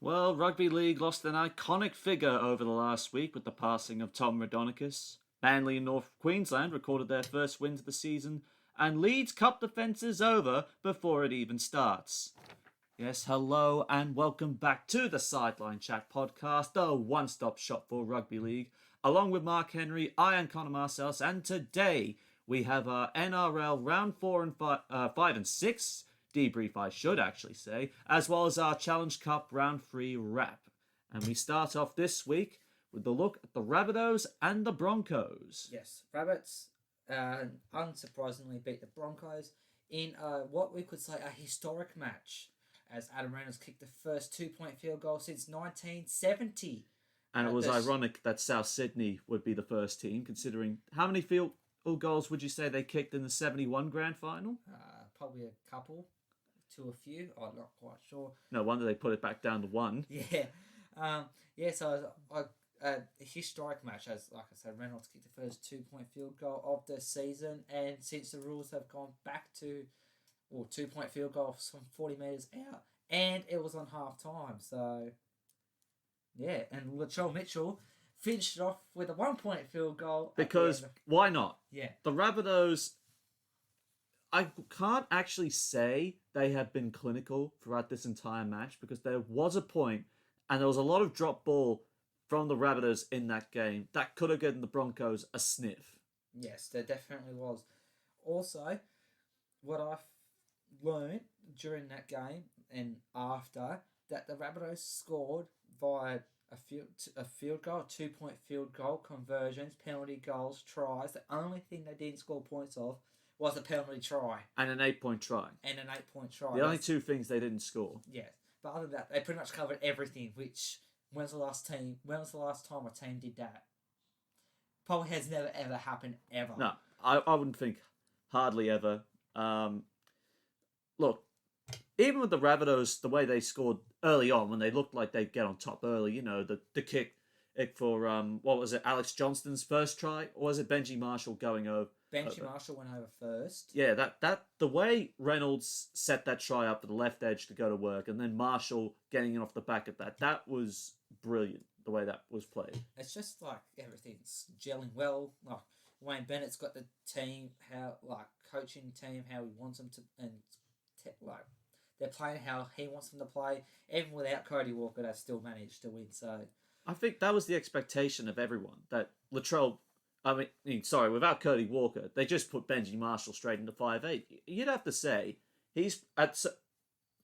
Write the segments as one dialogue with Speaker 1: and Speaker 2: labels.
Speaker 1: Well, Rugby League lost an iconic figure over the last week with the passing of Tom Raudonikis. Manly and North Queensland recorded their first wins of the season, and Leeds Cup defence is over before it even starts. Yes, hello and welcome back to the Sideline Chat podcast, the one-stop shop for Rugby League. Along with Mark Henry, I am Connor Marcells, and today we have our NRL round 4 and 5 and 6 debrief, I should actually say, as well as our Challenge Cup round 3 wrap. And we start off this week with the look at the Rabbitohs and the Broncos.
Speaker 2: Yes, Rabbits unsurprisingly beat the Broncos in what we could say a historic match, as Adam Reynolds kicked the first 2-point field goal since 1970.
Speaker 1: And it was ironic that South Sydney would be the first team, considering how many field goals would you say they kicked in the 71 grand final?
Speaker 2: Probably a couple to a few. I'm not quite sure.
Speaker 1: No wonder they put it back down to 1.
Speaker 2: Yeah. So a historic match, as like I said, Reynolds kicked the first 2-point field goal of the season, and since the rules have gone back to 2-point field goals from 40 metres out, and it was on half time. So yeah, and Latrell Mitchell finished it off with a 1-point field goal.
Speaker 1: Because why not?
Speaker 2: Yeah.
Speaker 1: The Rabbitohs, I can't actually say they have been clinical throughout this entire match, because there was a point and there was a lot of drop ball from the Rabbitohs in that game that could have given the Broncos a sniff.
Speaker 2: Yes, there definitely was. Also, what I've learned during that game and after, that the Rabbitohs scored via a field goal, 2-point field goal, conversions, penalty goals, tries. The only thing they didn't score points of was a penalty try.
Speaker 1: And an 8-point try.
Speaker 2: The
Speaker 1: only two things they didn't score.
Speaker 2: Yes. But other than that, they pretty much covered everything, which, when was the last time a team did that? Probably has never, ever happened, ever.
Speaker 1: No, I wouldn't think hardly ever. Look, even with the Rabbitohs, the way they scored early on, when they looked like they'd get on top early, the kick for, what was it, Alex Johnston's first try? Or was it Benji Marshall going over?
Speaker 2: Benji Marshall went over first.
Speaker 1: Yeah, that the way Reynolds set that try up for the left edge to go to work, and then Marshall getting it off the back of that was brilliant, the way that was played.
Speaker 2: It's just like everything's gelling well. Like Wayne Bennett's got the team, coaching team, how he wants them to, and they're playing how he wants them to play. Even without Cody Walker, they've still managed to win. So
Speaker 1: I think that was the expectation of everyone, that Latrell. Without Cody Walker, they just put Benji Marshall straight into 5'8". You'd have to say he's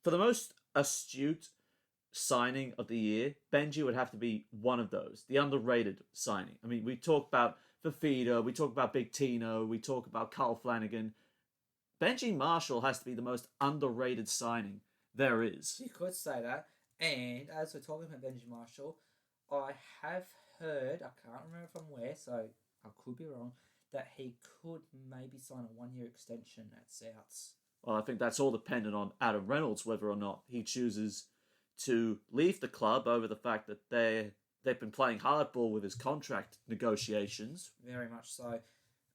Speaker 1: for the most astute signing of the year. Benji would have to be one of those, the underrated signing. I mean, we talk about Fafita, we talk about Big Tino, we talk about Carl Flanagan. Benji Marshall has to be the most underrated signing there is.
Speaker 2: You could say that. And as we're talking about Benji Marshall, I have heard, I can't remember from where, so I could be wrong, that he could maybe sign a 1-year extension at Souths.
Speaker 1: Well, I think that's all dependent on Adam Reynolds, whether or not he chooses to leave the club over the fact that they've been playing hardball with his contract negotiations.
Speaker 2: Very much so.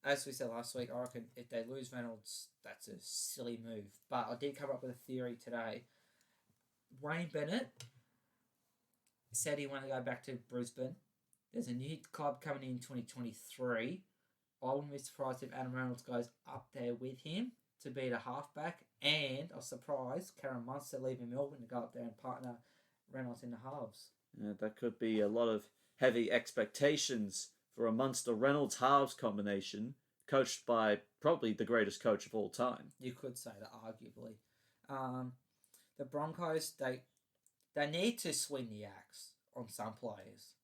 Speaker 2: As we said last week, I reckon if they lose Reynolds, that's a silly move. But I did come up with a theory today. Wayne Bennett said he wanted to go back to Brisbane. There's a new club coming in 2023. I wouldn't be surprised if Adam Reynolds goes up there with him to be the halfback. And I was surprised Karen Munster leaving Melbourne to go up there and partner Reynolds in the halves.
Speaker 1: Yeah, that could be a lot of heavy expectations for a Munster-Reynolds halves combination, coached by probably the greatest coach of all time.
Speaker 2: You could say that, arguably. The Broncos, they need to swing the axe on some players.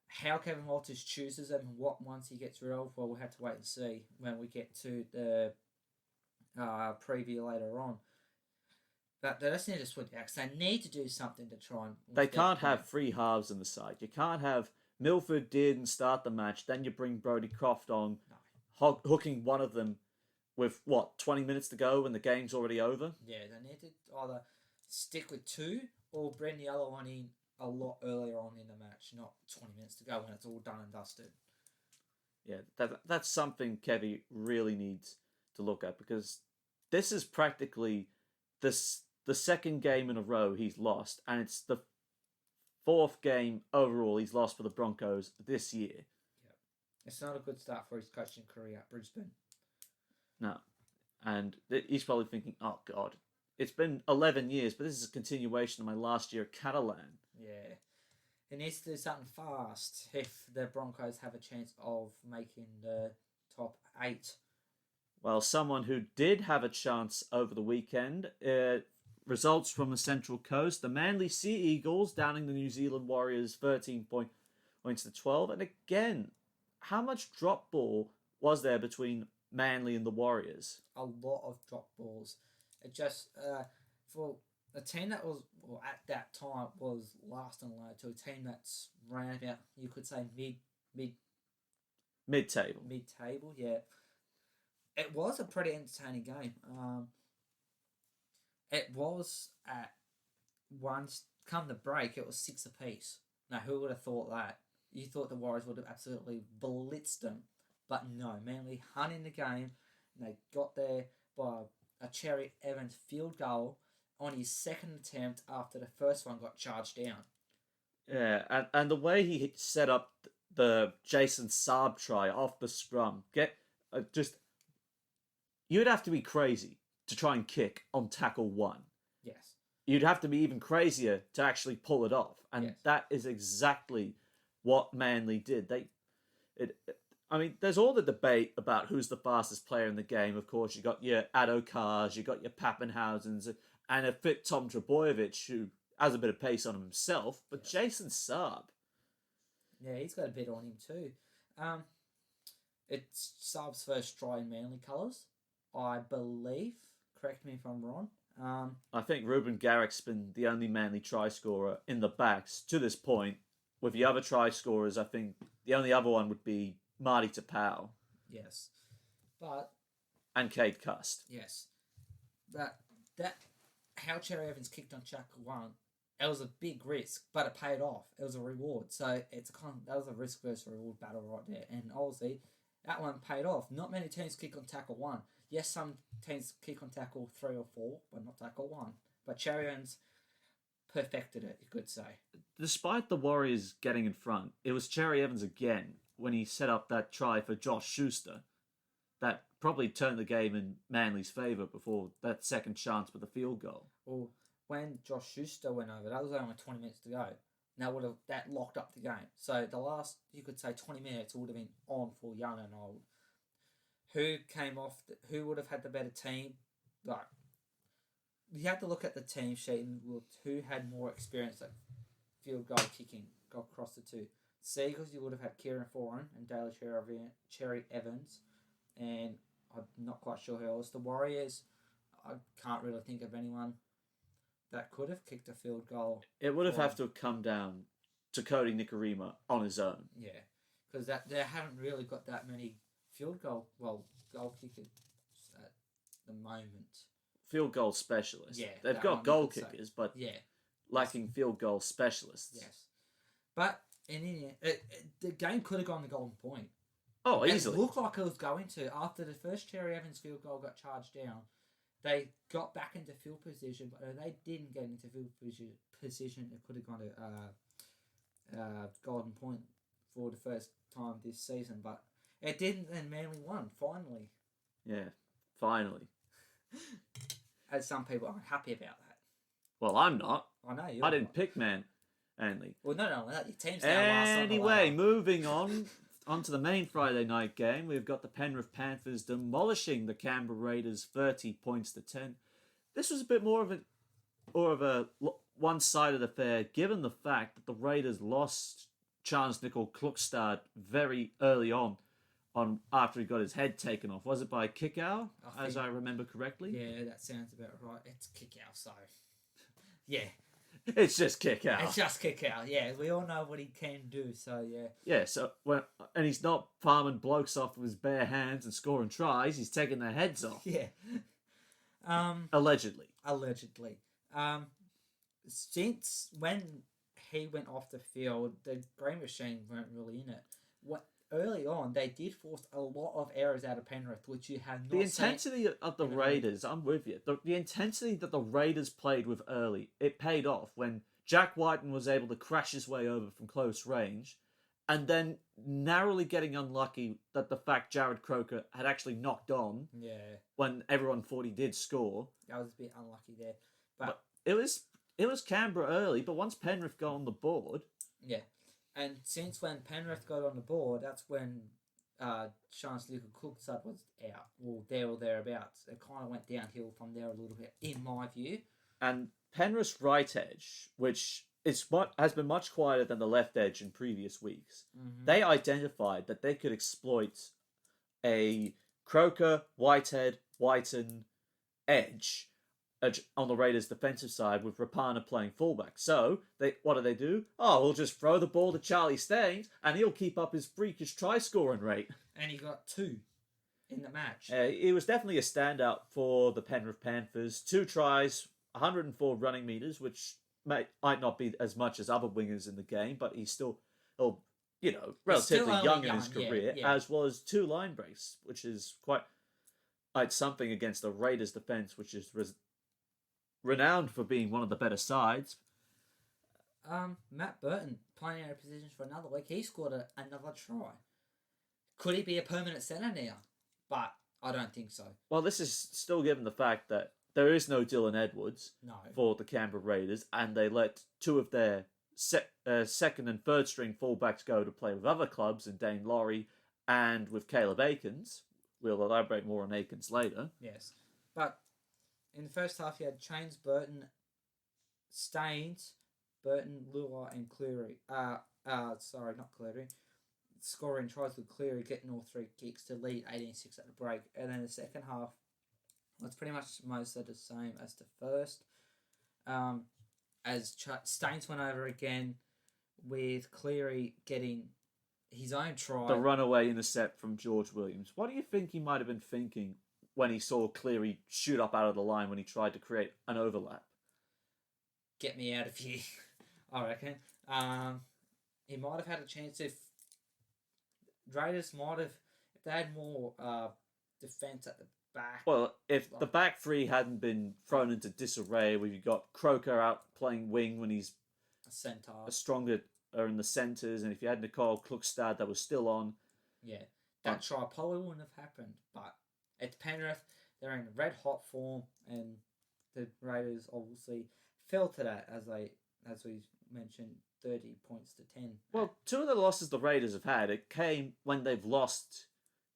Speaker 2: How Kevin Walters chooses them and what ones he gets rid of, well, we'll have to wait and see when we get to the preview later on. But they just need to swing the axe. They need to do something to try and...
Speaker 1: They can't have three halves in the side. You can't have Milford didn't start the match, then you bring Brodie Croft on, hooking one of them with, 20 minutes to go when the game's already over?
Speaker 2: Yeah, they need to either stick with two or bring the other one in a lot earlier on in the match, not 20 minutes to go when it's all done and dusted.
Speaker 1: Yeah, that's something Kevy really needs to look at, because this is practically the the second game in a row he's lost, and it's the fourth game overall he's lost for the Broncos this year.
Speaker 2: Yep. It's not a good start for his coaching career at Brisbane.
Speaker 1: No. And he's probably thinking, oh, God, it's been 11 years, but this is a continuation of my last year at Catalan.
Speaker 2: Yeah. He needs to do something fast if the Broncos have a chance of making the top 8.
Speaker 1: Well, someone who did have a chance over the weekend, results from the Central Coast, the Manly Sea Eagles downing the New Zealand Warriors 13 points to 12. And again, how much drop ball was there between Manly and the Warriors?
Speaker 2: A lot of drop balls. It just, for a team that was, well, at that time, was last and low to a team that's round about, you could say,
Speaker 1: Mid-table.
Speaker 2: Mid-table, yeah. It was a pretty entertaining game. It was at once, come the break, it was 6 apiece. Now, who would have thought that? You thought the Warriors would have absolutely blitzed them. But no, Manly hung in the game, and they got there by a Cherry Evans field goal on his second attempt after the first one got charged down.
Speaker 1: Yeah, and the way he set up the Jason Saab try off the scrum, you'd have to be crazy to try and kick on tackle 1.
Speaker 2: Yes.
Speaker 1: You'd have to be even crazier to actually pull it off, and
Speaker 2: Yes.
Speaker 1: that is exactly what Manly did. There's all the debate about who's the fastest player in the game. Of course, you got your Addo-Cars, you got your Pappenhausens, and a fit Tom Trbojevic, who has a bit of pace on him himself. But
Speaker 2: Yes.
Speaker 1: Jason Saab,
Speaker 2: Yeah, he's got a bit on him too. It's Saab's first try in Manly colours, I believe. Correct me if I'm wrong.
Speaker 1: I think Ruben Garrick's been the only Manly try scorer in the backs to this point. With the other try scorers, I think the only other one would be Marty Tapau
Speaker 2: Yes. But,
Speaker 1: and Cade Cust.
Speaker 2: yes. That how Cherry Evans kicked on tackle 1, it was a big risk, but it paid off. It was a reward. So that was a risk versus reward battle right there. And obviously, that one paid off. Not many teams kick on tackle 1. Yes, some teams kick on tackle 3 or 4, but not tackle 1. But Cherry Evans perfected it, you could say.
Speaker 1: Despite the Warriors getting in front, it was Cherry Evans again when he set up that try for Josh Schuster that probably turned the game in Manly's favour before that second chance with the field goal.
Speaker 2: Well, when Josh Schuster went over, that was only 20 minutes to go. Now that locked up the game. So the last, you could say, 20 minutes would have been on for young and old. Who came off? Who would have had the better team? Like, you have to look at the team sheet and look who had more experience at field goal kicking. Got across the two. Seagulls, you would have had Kieran Foran and Daly Cherry Evans, and I'm not quite sure who else. The Warriors, I can't really think of anyone that could have kicked a field goal.
Speaker 1: It would have to come down to Cody Nikorima on his own.
Speaker 2: Yeah, because they haven't really got that many goal kickers at the moment.
Speaker 1: Field goal specialists.
Speaker 2: Yeah,
Speaker 1: They've
Speaker 2: that
Speaker 1: got
Speaker 2: one
Speaker 1: goal
Speaker 2: you could say.
Speaker 1: kickers, but
Speaker 2: Yeah,
Speaker 1: lacking field goal specialists.
Speaker 2: yes. But the game could have gone the golden point.
Speaker 1: Oh, easily.
Speaker 2: It looked like it was going to. After the first Cherry Evans field goal got charged down, they got back into field position, but they didn't get into field position. It could have gone to golden point for the first time this season, but it didn't, and Manly won, finally.
Speaker 1: Yeah, finally.
Speaker 2: As some people are happy about that.
Speaker 1: Well, I'm not.
Speaker 2: I know you.
Speaker 1: I didn't pick Manly.
Speaker 2: Well, no, your team's now last on the
Speaker 1: Anyway,
Speaker 2: ladder.
Speaker 1: moving on to the main Friday night game. We've got the Penrith Panthers demolishing the Canberra Raiders 30 points to 10. This was a bit more of a one-sided affair, given the fact that the Raiders lost Charles Nickel-Klukstad very early on after he got his head taken off. Was it by a kick out, as I remember correctly?
Speaker 2: Yeah, that sounds about right. It's kick out, so yeah.
Speaker 1: It's just kick out.
Speaker 2: It's just kick out. Yeah, we all know what he can do. So yeah.
Speaker 1: Yeah. So and he's not farming blokes off with his bare hands and scoring tries. He's taking their heads off.
Speaker 2: Yeah.
Speaker 1: Allegedly.
Speaker 2: Since when he went off the field, the green machine weren't really in it. early on, they did force a lot of errors out of Penrith, which you have not
Speaker 1: The intensity of the
Speaker 2: in the
Speaker 1: Raiders, I'm with you. The intensity that the Raiders played with early, it paid off when Jack Whiten was able to crash his way over from close range, and then narrowly getting unlucky that the fact Jared Croker had actually knocked on
Speaker 2: Yeah,
Speaker 1: when everyone thought he did score.
Speaker 2: I was a bit unlucky there. But
Speaker 1: it was Canberra early, but once Penrith got on the board,
Speaker 2: yeah, and since when Penrith got on the board, that's when Chance Luka Cook's side was out, or there or thereabouts. It kind of went downhill from there a little bit, in my view.
Speaker 1: and Penrith's right edge, which has been much quieter than the left edge in previous weeks, they identified that they could exploit a Croker, Whitehead, Whiten edge on the Raiders' defensive side with Rapana playing fullback. So, what do? Oh, we'll just throw the ball to Charlie Staines and he'll keep up his freakish try-scoring rate.
Speaker 2: And he got 2 in the match.
Speaker 1: It was definitely a standout for the Penrith Panthers. 2 tries, 104 running metres, which might not be as much as other wingers in the game, but he's still, relatively young in his career, as well as 2 line breaks, which is quite something against the Raiders' defence, which is renowned for being one of the better sides.
Speaker 2: Matt Burton, playing out of position for another week, he scored another try. Could he be a permanent centre now? But I don't think so.
Speaker 1: Well, this is still given the fact that there is no Dylan Edwards for the Canberra Raiders, and they let 2 of their second and third string fullbacks go to play with other clubs, in Dane Laurie and with Caleb Aikens. We'll elaborate more on Aikens later.
Speaker 2: Yes. But in the first half, you had Chains, Burton, Staines, Burton, Lua, and Cleary. Sorry, not Cleary. Scoring tries with Cleary, getting all 3 kicks to lead 18-6 at the break. And then the second half was pretty much most of the same as the first. As Staines went over again with Cleary getting his own try.
Speaker 1: The runaway intercept from George Williams. What do you think he might have been thinking when he saw Cleary shoot up out of the line when he tried to create an overlap?
Speaker 2: Get me out of here, I reckon. He might have had a chance if Raiders if they had more defence at the back.
Speaker 1: Well, if the back 3 hadn't been thrown into disarray, where you got Croker out playing wing when he's
Speaker 2: a centre,
Speaker 1: stronger in the centres, and if you had Nicole Klukstad that was still on,
Speaker 2: that try probably wouldn't have happened. But it's Penrith; they're in red hot form, and the Raiders obviously fell to that as we mentioned, 30 points to 10.
Speaker 1: Well, 2 of the losses the Raiders have had, it came when they've lost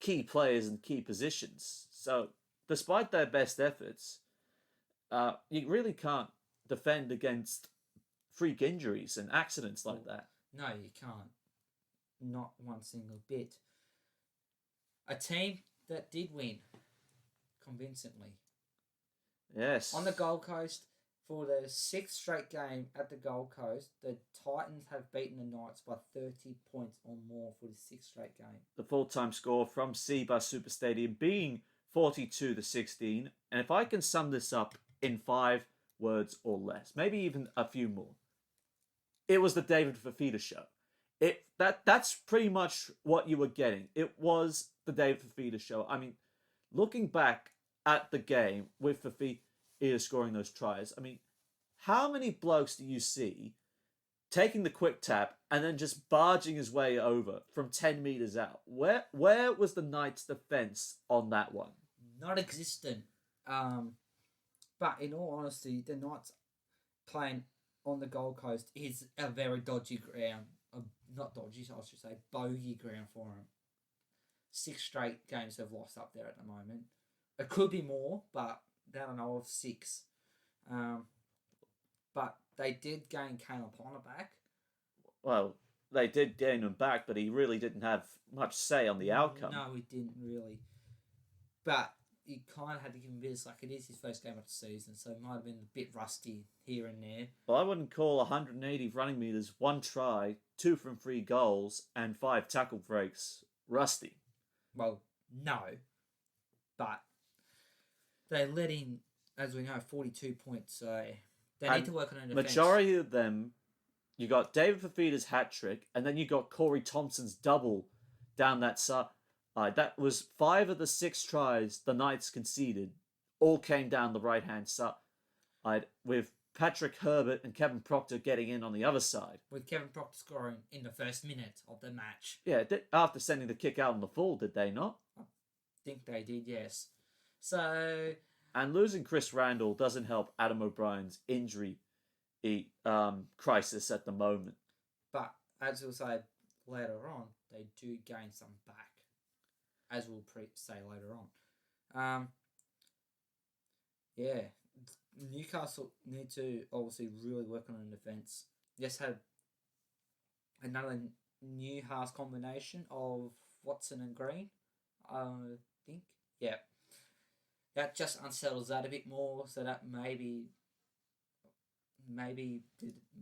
Speaker 1: key players in key positions. So, despite their best efforts, you really can't defend against freak injuries and accidents like that.
Speaker 2: No, you can't. Not one single bit. A team that did win convincingly.
Speaker 1: Yes.
Speaker 2: On the Gold Coast, for the 6th straight game at the Gold Coast, the Titans have beaten the Knights by 30 points or more for the 6th straight game.
Speaker 1: The full-time score from Seabus Super Stadium being 42-16. And if I can sum this up in 5 words or less, maybe even a few more, it was the David Fafita show. That's pretty much what you were getting. It was the David Fafita show. I mean, looking back at the game with Fafita scoring those tries, I mean, how many blokes do you see taking the quick tap and then just barging his way over from 10 metres out? Where was the Knights' defence on that one?
Speaker 2: Not existent. But in all honesty, the Knights playing on the Gold Coast is a very dodgy ground. Not dodgy, I should say, bogey ground for them. 6 straight games they've lost up there at the moment. It could be more, but they don't know of 6. But they did gain Kalen Ponga back.
Speaker 1: Well, they did gain him back, but he really didn't have much say on the outcome.
Speaker 2: No, he didn't really. But you kind of had to give him this, like it is his first game of the season, so it might have been a bit rusty here and there.
Speaker 1: Well, I wouldn't call 180 running metres, 1 try, 2 from 3 goals, and 5 tackle breaks rusty.
Speaker 2: Well, no. But they let in, as we know, 42 points, so they need to work on their defence.
Speaker 1: Majority of them, you got David Fafita's hat-trick, and then you got Corey Thompson's double down that side. That was 5 of the 6 tries the Knights conceded, all came down the right-hand side, with Patrick Herbert and Kevin Proctor getting in on the other side.
Speaker 2: With Kevin Proctor scoring in the first minute of the match.
Speaker 1: Yeah, after sending the kick out on the full, did they not?
Speaker 2: I think they did, yes. So...
Speaker 1: And losing Chris Randall doesn't help Adam O'Brien's injury crisis at the moment.
Speaker 2: But, as we'll say later on, they do gain some back. As we'll say later on. Yeah. Newcastle need to obviously really work on the defence. Just had another new half combination of Watson and Green, I think. Yeah. That just unsettles that a bit more, so that maybe made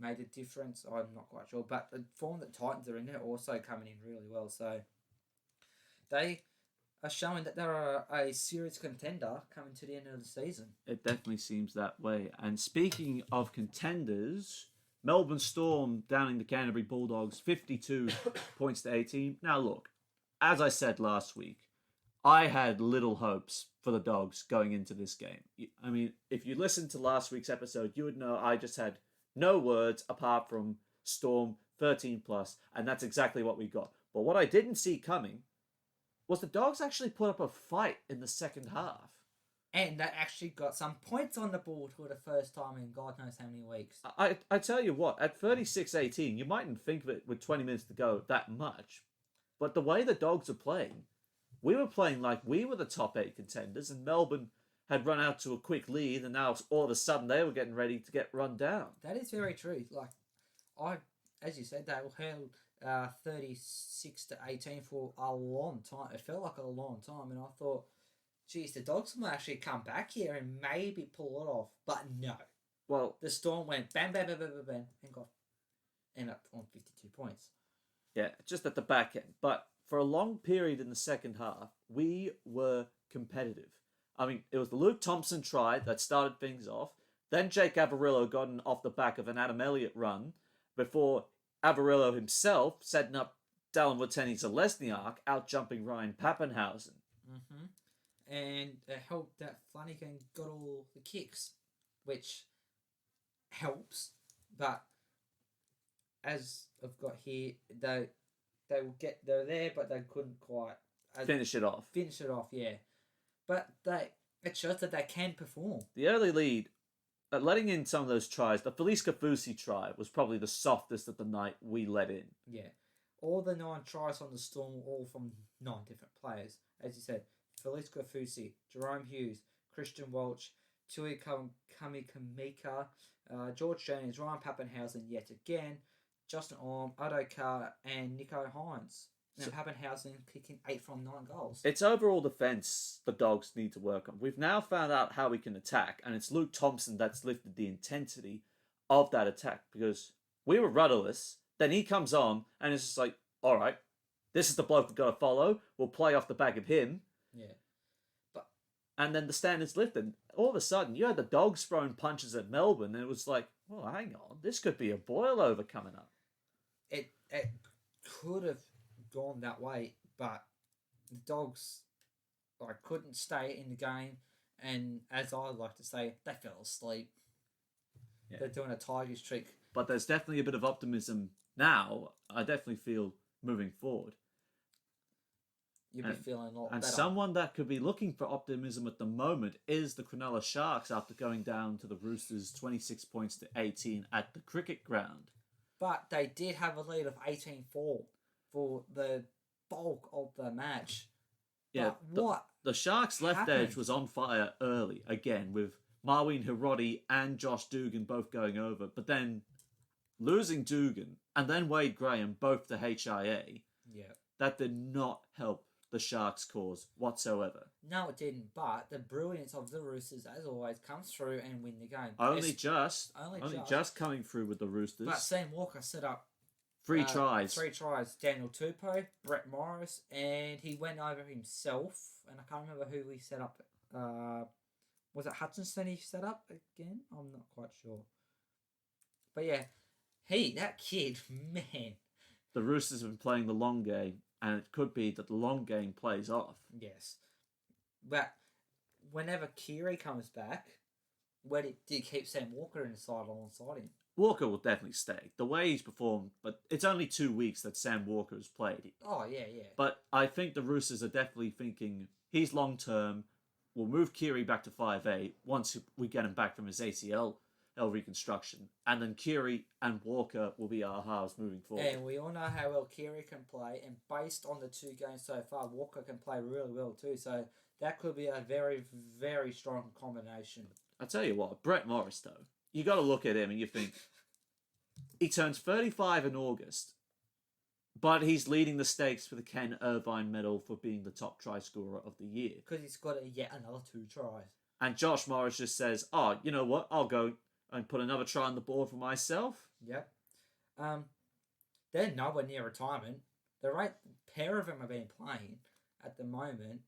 Speaker 2: a difference. I'm not quite sure. But the form that Titans are in, they're also coming in really well. So they are showing that they're a serious contender coming to the end of the season.
Speaker 1: It definitely seems that way. And speaking of contenders, Melbourne Storm downing the Canterbury Bulldogs 52 points to 18. Now look, as I said last week, I had little hopes for the Dogs going into this game. I mean, if you listened to last week's episode, you would know I just had no words apart from Storm 13 plus, and that's exactly what we got. But what I didn't see coming was the Dogs actually put up a fight in the second half.
Speaker 2: And they actually got some points on the board for the first time in God knows how many weeks.
Speaker 1: I tell you what, at 36-18, you mightn't think of it with 20 minutes to go that much. But the way the Dogs are playing, we were playing like we were the top 8 contenders, and Melbourne had run out to a quick lead, and now all of a sudden they were getting ready to get run down.
Speaker 2: That is very true. As you said, they were held 36-18 for a long time. It felt like a long time, and I thought, geez, the Dogs might actually come back here and maybe pull it off. But no.
Speaker 1: Well,
Speaker 2: the Storm went bam, bam, bam, bam, bam, bam, and ended up on 52 points.
Speaker 1: Yeah, just at the back end. But for a long period in the second half, we were competitive. I mean, it was the Luke Thompson try that started things off. Then Jake Averillo got in off the back of an Adam Elliott run before Averillo himself setting up Dallin Watene-Zelezniak out-jumping Ryan Pappenhausen.
Speaker 2: Mm-hmm. And it helped that Flanagan got all the kicks, which helps. But as I've got here, they're there, but they couldn't quite
Speaker 1: finish it off.
Speaker 2: Yeah. But it shows that they can perform.
Speaker 1: The early lead, letting in some of those tries, the Felice Kafusi try was probably the softest of the night we let in.
Speaker 2: Yeah. All the 9 tries on the Storm were all from 9 different players. As you said, Felice Kafusi, Jerome Hughes, Christian Welch, Tui Kamika, George Jennings, Ryan Pappenhausen yet again, Justin Orme, Odo Carr, and Nico Hines. Now, Pappenhausen kicking 8 from 9 goals.
Speaker 1: It's overall defence the Dogs need to work on. We've now found out how we can attack, and it's Luke Thompson that's lifted the intensity of that attack, because we were rudderless. Then he comes on, and it's just like, all right, this is the bloke we've got to follow. We'll play off the back of him.
Speaker 2: Yeah.
Speaker 1: And then the standards lifted. All of a sudden, you had the Dogs throwing punches at Melbourne, and it was like, well, hang on, this could be a boil over coming up.
Speaker 2: It could have gone that way, but the Dogs couldn't stay in the game, and as I like to say, they fell asleep. Yeah. They're doing a Tigers trick.
Speaker 1: But there's definitely a bit of optimism now. I definitely feel moving forward.
Speaker 2: You'll be feeling a lot better.
Speaker 1: And someone that could be looking for optimism at the moment is the Cronulla Sharks after going down to the Roosters 26 points to 18 at the cricket ground.
Speaker 2: But they did have a lead of 18-4 for the bulk of the match.
Speaker 1: Yeah,
Speaker 2: but
Speaker 1: the Sharks' left edge was on fire early, again, with Marwin Hiroti and Josh Dugan both going over. But then losing Dugan and then Wade Graham both to HIA, that did not help the Sharks' cause whatsoever.
Speaker 2: No, it didn't. But the brilliance of the Roosters, as always, comes through and win the game.
Speaker 1: Only just coming through with the Roosters.
Speaker 2: But Sam Walker set up
Speaker 1: 3 tries.
Speaker 2: 3 tries. Daniel Tupou, Brett Morris, and he went over himself. And I can't remember who he set up. Was it Hutchinson he set up again? I'm not quite sure. But yeah, that kid, man,
Speaker 1: the Roosters have been playing the long game, and it could be that the long game plays off.
Speaker 2: Yes. But whenever Kiri comes back, where do you keep Sam Walker in the side alongside him?
Speaker 1: Walker will definitely stay. The way he's performed, but it's only 2 weeks that Sam Walker has played.
Speaker 2: Oh, yeah, yeah.
Speaker 1: But I think the Roosters are definitely thinking he's long term. We'll move Kiri back to 5'8" once we get him back from his ACL reconstruction. And then Kiri and Walker will be our halves moving forward.
Speaker 2: And we all know how well Kiri can play. And based on the 2 games so far, Walker can play really well too. So that could be a very, very strong combination.
Speaker 1: I tell you what, Brett Morris, though, you got to look at him and you think, he turns 35 in August, but he's leading the stakes for the Ken Irvine medal for being the top try scorer of the year.
Speaker 2: Because he's got yet another 2 tries.
Speaker 1: And Josh Morris just says, oh, you know what, I'll go and put another try on the board for myself.
Speaker 2: Yep. They're nowhere near retirement. The right pair of them have been playing at the moment.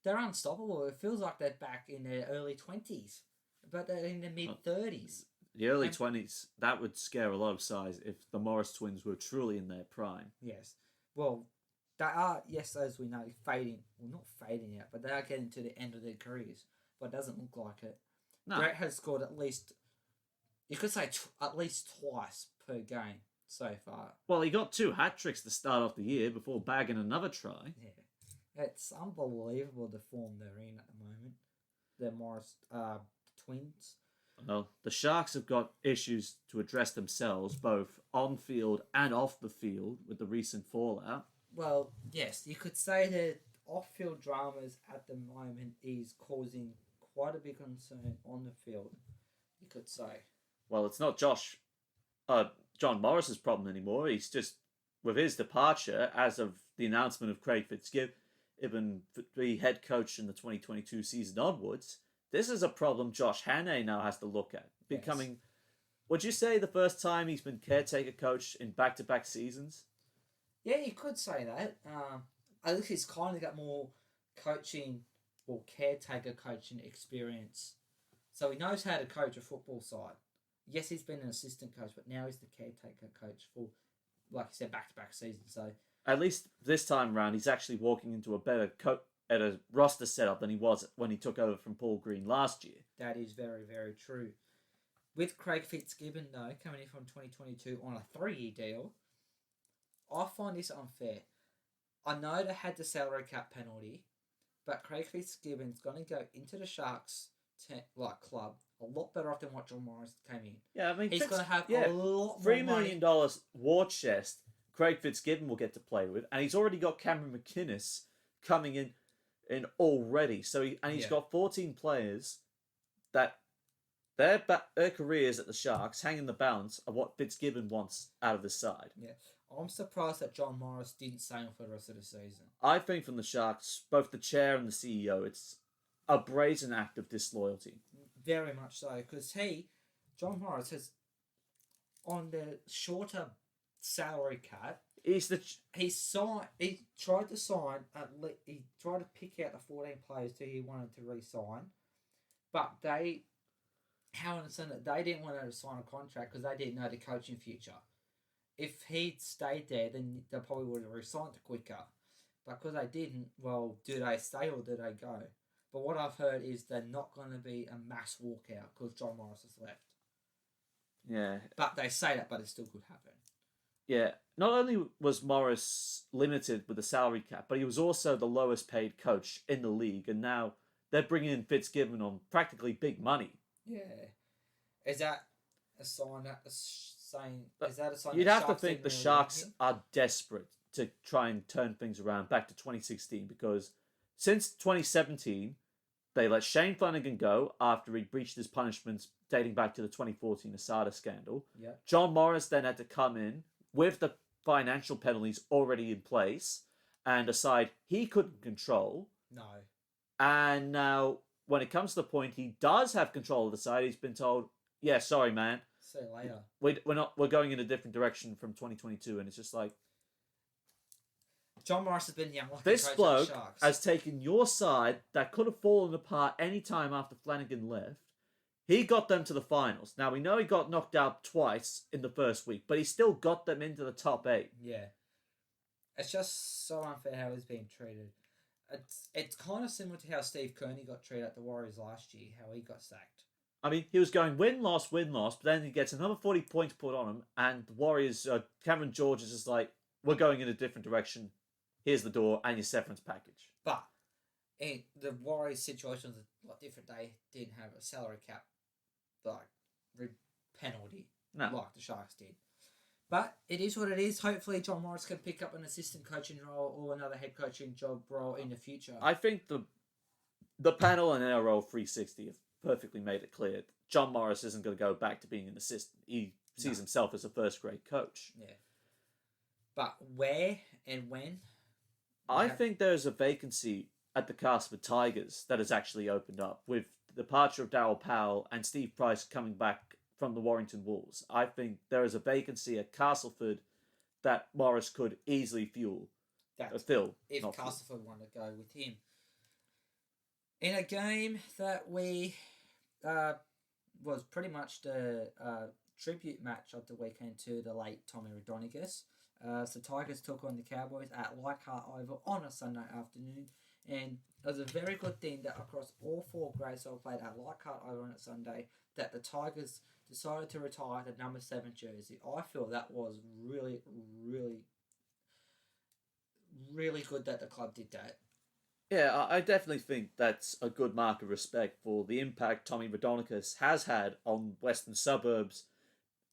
Speaker 2: They're unstoppable. It feels like they're back in their early 20s, but they're in their mid-30s.
Speaker 1: The early 20s, that would scare a lot of sides if the Morris twins were truly in their prime.
Speaker 2: Yes. Well, they are, yes, as we know, fading. Well, not fading out, but they are getting to the end of their careers. But it doesn't look like it.
Speaker 1: No.
Speaker 2: Brett has scored at least, you could say at least twice per game so far.
Speaker 1: Well, he got 2 hat-tricks to start off the year before bagging another try.
Speaker 2: Yeah. It's unbelievable the form they're in at the moment. The Morris twins.
Speaker 1: Well, the Sharks have got issues to address themselves, both on field and off the field, with the recent fallout.
Speaker 2: Well, yes, you could say that off-field dramas at the moment is causing quite a big concern on the field, you could say. Well,
Speaker 1: it's not John Morris's problem anymore. He's just, with his departure, as of the announcement of Craig Fitzgibbon, the head coach in the 2022 season onwards, this is a problem Josh Hannay now has to look at. Becoming, would you say, the first time he's been caretaker coach in back-to-back seasons?
Speaker 2: Yeah, you could say that. I think he's kind of got more coaching or caretaker coaching experience. So he knows how to coach a football side. Yes, he's been an assistant coach, but now he's the caretaker coach for, like you said, back-to-back seasons. So
Speaker 1: at least this time around, he's actually walking into a better at a roster setup than he was when he took over from Paul Green last year.
Speaker 2: That is very, very true. With Craig Fitzgibbon, though, coming in from 2022 on a 3-year deal, I find this unfair. I know they had the salary cap penalty, but Craig Fitzgibbon's going to go into the Sharks club a lot better off than what John Morris came in.
Speaker 1: Yeah, I mean,
Speaker 2: he's going to have a lot more
Speaker 1: $3 million war chest Craig Fitzgibbon will get to play with, and he's already got Cameron McInnes coming in already. So he's got 14 players that their careers at the Sharks hang in the balance of what Fitzgibbon wants out of the side.
Speaker 2: Yeah. I'm surprised that John Morris didn't stay on for the rest of the season.
Speaker 1: I think from the Sharks, both the chair and the CEO, it's a brazen act of disloyalty.
Speaker 2: Very much so, because John Morris, has, on the shorter salary cap, he tried to sign, he tried to pick out the 14 players who he wanted to re-sign, but they didn't want to sign a contract because they didn't know the coaching future. If he'd stayed there, then they probably would have re-signed it quicker. But because they didn't, well, do they stay or do they go? But what I've heard is they're not going to be a mass walkout because John Morris has left.
Speaker 1: Yeah.
Speaker 2: But they say that, but it still could happen.
Speaker 1: Yeah. Not only was Morris limited with the salary cap, but he was also the lowest paid coach in the league. And now they're bringing in Fitzgibbon on practically big money.
Speaker 2: Yeah. Is that a sign
Speaker 1: you'd have to think the Sharks are desperate to try and turn things around back to 2016, because since 2017, they let Shane Flanagan go after he breached his punishments dating back to the 2014 Asada scandal.
Speaker 2: Yeah.
Speaker 1: John Morris then had to come in with the financial penalties already in place and decide he couldn't control.
Speaker 2: No.
Speaker 1: And now, when it comes to the point he does have control of the side, he's been told, yeah, sorry, man.
Speaker 2: See you later.
Speaker 1: We're going in a different direction from 2022, and it's just like,
Speaker 2: John Morris has been the unlucky
Speaker 1: this
Speaker 2: coach
Speaker 1: bloke
Speaker 2: of the Sharks.
Speaker 1: has taken your side that could have fallen apart any time after Flanagan left, he got them to the finals. Now, we know he got knocked out twice in the first week, but he still got them into the top 8.
Speaker 2: Yeah. It's just so unfair how he's being treated. It's kind of similar to how Steve Kearney got treated at the Warriors last year, how he got sacked.
Speaker 1: I mean, he was going win-loss, but then he gets another 40 points put on him, and the Warriors, Cameron George is just like, we're going in a different direction. Here's the door and your severance package.
Speaker 2: But the Warriors situation was a lot different. They didn't have a salary cap, penalty, like the Sharks did. But it is what it is. Hopefully, John Morris can pick up an assistant coaching role or another head coaching job role in the future.
Speaker 1: I think the panel and NRL 360 have perfectly made it clear. John Morris isn't going to go back to being an assistant. He sees himself as a first-grade coach.
Speaker 2: Yeah. But where and when?
Speaker 1: I think there's a vacancy at the Castleford Tigers that has actually opened up with the departure of Darryl Powell and Steve Price coming back from the Warrington Wolves. I think there is a vacancy at Castleford that Morris could easily fill.
Speaker 2: If Castleford want to go with him. In a game that was pretty much the tribute match of the weekend to the late Tommy Raudonikis. So Tigers took on the Cowboys at Leichhardt Oval on a Sunday afternoon, and it was a very good thing that across all 4 grades that were played at Leichhardt Oval on a Sunday, that the Tigers decided to retire the number 7 jersey. I feel that was really, really, really good that the club did that.
Speaker 1: Yeah, I definitely think that's a good mark of respect for the impact Tommy Raudonikis has had on Western Suburbs.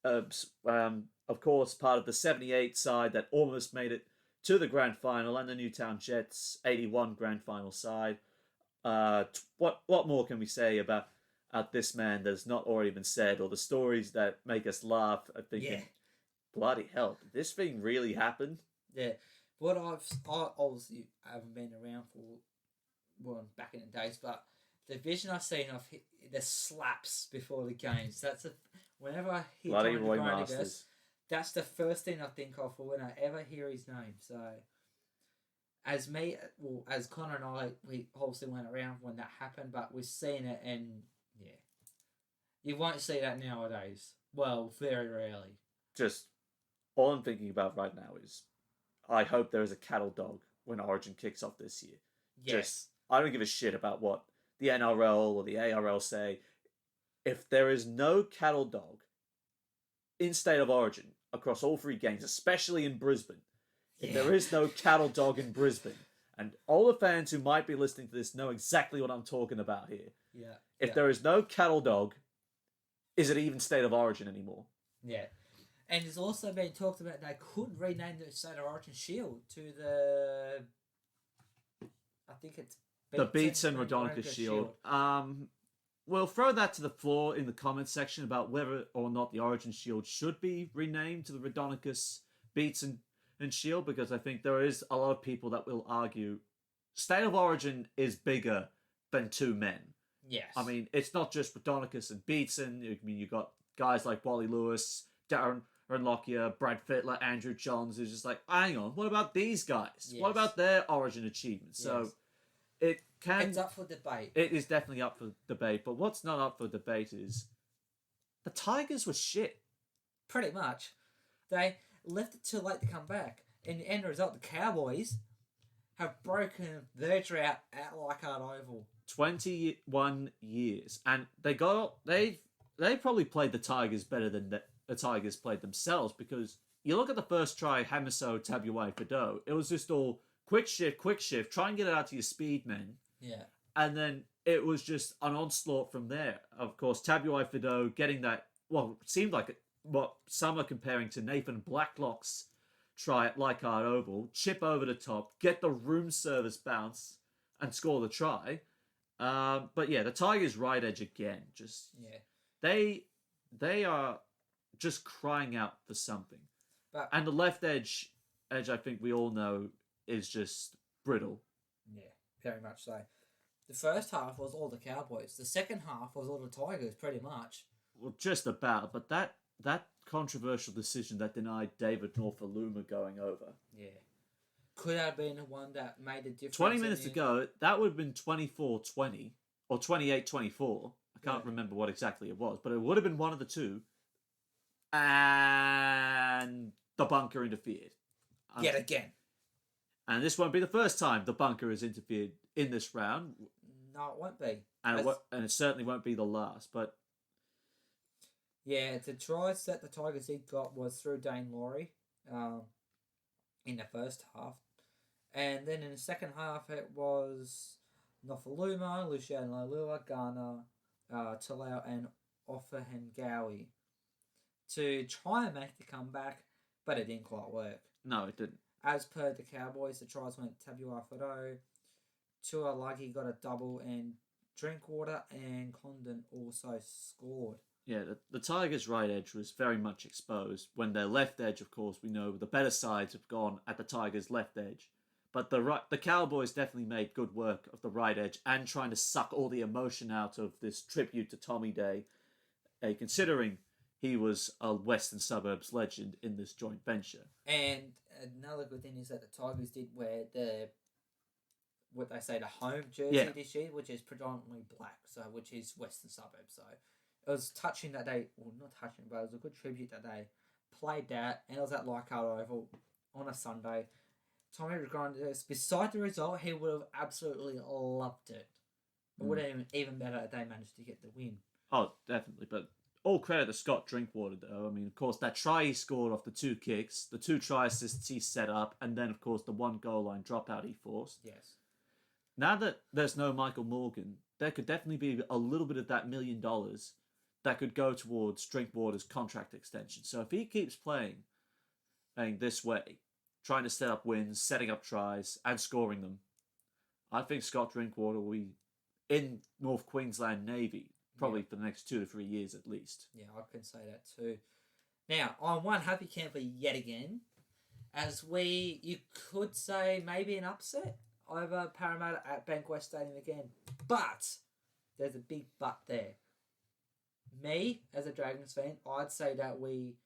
Speaker 1: Of course, part of the 78 side that almost made it to the grand final, and the Newtown Jets 81 grand final side. What more can we say about this man that's not already been said, or the stories that make us laugh at thinking, bloody hell, did this thing really happen?
Speaker 2: Yeah. What I obviously haven't been around for back in the days, but the vision I've seen of the slaps before the games. Whenever I hear
Speaker 1: bloody Roy Masters,
Speaker 2: that's the first thing I think of for when I ever hear his name. So, as Connor and I, we obviously went around when that happened, but we've seen it, and you won't see that nowadays. Well, very rarely.
Speaker 1: Just all I'm thinking about right now is, I hope there is a cattle dog when Origin kicks off this year.
Speaker 2: Yes.
Speaker 1: I don't give a shit about what the NRL or the ARL say. If there is no cattle dog in State of Origin across all 3 games, especially in Brisbane, if there is no cattle dog in Brisbane, and all the fans who might be listening to this know exactly what I'm talking about here.
Speaker 2: Yeah.
Speaker 1: If there is no cattle dog, is it even State of Origin anymore?
Speaker 2: Yeah. And there's also been talked about they could rename the State of Origin Shield to the... I think it's...
Speaker 1: The Beatson Raudonikis Shield. We'll throw that to the floor in the comments section about whether or not the Origin Shield should be renamed to the Raudonikis Beatson and Shield, because I think there is a lot of people that will argue State of Origin is bigger than 2 men.
Speaker 2: Yes.
Speaker 1: I mean, it's not just Raudonikis and Beatson. I mean, you got guys like Wally Lewis, Darren Lockyer, Brad Fittler, Andrew Johns, who's just like, hang on, what about these guys?
Speaker 2: Yes.
Speaker 1: What about their Origin achievements?
Speaker 2: Yes.
Speaker 1: So
Speaker 2: it's up for debate.
Speaker 1: It is definitely up for debate, but what's not up for debate is the Tigers were shit.
Speaker 2: Pretty much. They left it too late to come back. And the end result, the Cowboys have broken their drought at Leichhardt Oval.
Speaker 1: 21 years. And they probably played the Tigers better than the Tigers played themselves, because you look at the first try, Hamiso, Tabuai, Fido, it was just all quick shift, try and get it out to your speed men.
Speaker 2: Yeah.
Speaker 1: And then it was just an onslaught from there. Of course, Tabuai Fido getting that, well, it seemed like what some are comparing to Nathan Blacklock's try at Leichhardt Oval, chip over the top, get the room service bounce, and score the try. But yeah, the Tigers' right edge again. Just they are just crying out for something. And the left edge, I think we all know, is just brittle.
Speaker 2: Yeah, very much so. The first half was all the Cowboys. The second half was all the Tigers, pretty much.
Speaker 1: Well, just about. But that controversial decision that denied David Norfoluma going over.
Speaker 2: Yeah. Could have been the one that made a difference.
Speaker 1: 20 minutes ago, that would have been 24-20 or 28-24. I I can't remember what exactly it was, but it would have been one of the two. And the bunker interfered.
Speaker 2: Yet again.
Speaker 1: And this won't be the first time the bunker has interfered in this round.
Speaker 2: No, it won't be.
Speaker 1: And it certainly won't be the last. But
Speaker 2: yeah, the tries that the Tigers did got was through Dane Laurie in the first half. And then in the second half, it was Nofaluma, Luciano Lua, Garner, Talau, and Offahengawi to try and make the comeback, but it didn't quite work.
Speaker 1: No, it didn't.
Speaker 2: As per the Cowboys, the tries went Tabua Fado, Tuolagi got a double, and Drinkwater and Condon also scored.
Speaker 1: Yeah, the Tigers' right edge was very much exposed. When their left edge, of course, we know the better sides have gone at the Tigers' left edge. But the Cowboys definitely made good work of the right edge and trying to suck all the emotion out of this tribute to Tommy Day, considering he was a Western Suburbs legend in this joint venture.
Speaker 2: And another good thing is that the Tigers did wear the home jersey this year, which is predominantly black, so which is Western Suburbs. So it was touching that day, well, not touching, but it was a good tribute that day. Played that, and it was at Leichhardt Oval on a Sunday. Tommy Regardless, beside the result, he would have absolutely loved it. It would have been even better if they managed to get the win.
Speaker 1: Oh, definitely. But all credit to Scott Drinkwater, though. I mean, of course, that try he scored off the 2 kicks, the 2 try assists he set up, and then, of course, the 1 goal line dropout he forced.
Speaker 2: Yes.
Speaker 1: Now that there's no Michael Morgan, there could definitely be a little bit of that $1 million that could go towards Drinkwater's contract extension. So if he keeps playing this way, trying to set up wins, setting up tries, and scoring them, I think Scott Drinkwater will be in North Queensland Navy probably for the next 2 to 3 years at least.
Speaker 2: Yeah, I can say that too. Now, I'm one happy camper yet again, as you could say maybe an upset over Parramatta at Bankwest Stadium again. But there's a big but there. Me, as a Dragons fan, I'd say that we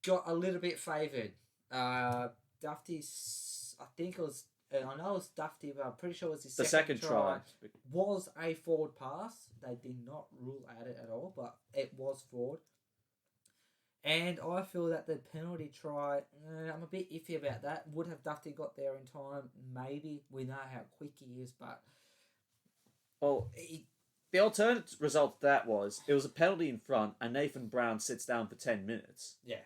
Speaker 2: got a little bit favoured. Dufty's, I think it was, I know it was Dufty, but I'm pretty sure it was his second try. Was a forward pass. They did not rule at it at all, but it was forward. And I feel that the penalty try, I'm a bit iffy about that. Would have Dufty got there in time? Maybe. We know how quick he is, but...
Speaker 1: Well, the alternate result to that was, it was a penalty in front, and Nathan Brown sits down for 10 minutes.
Speaker 2: Yeah.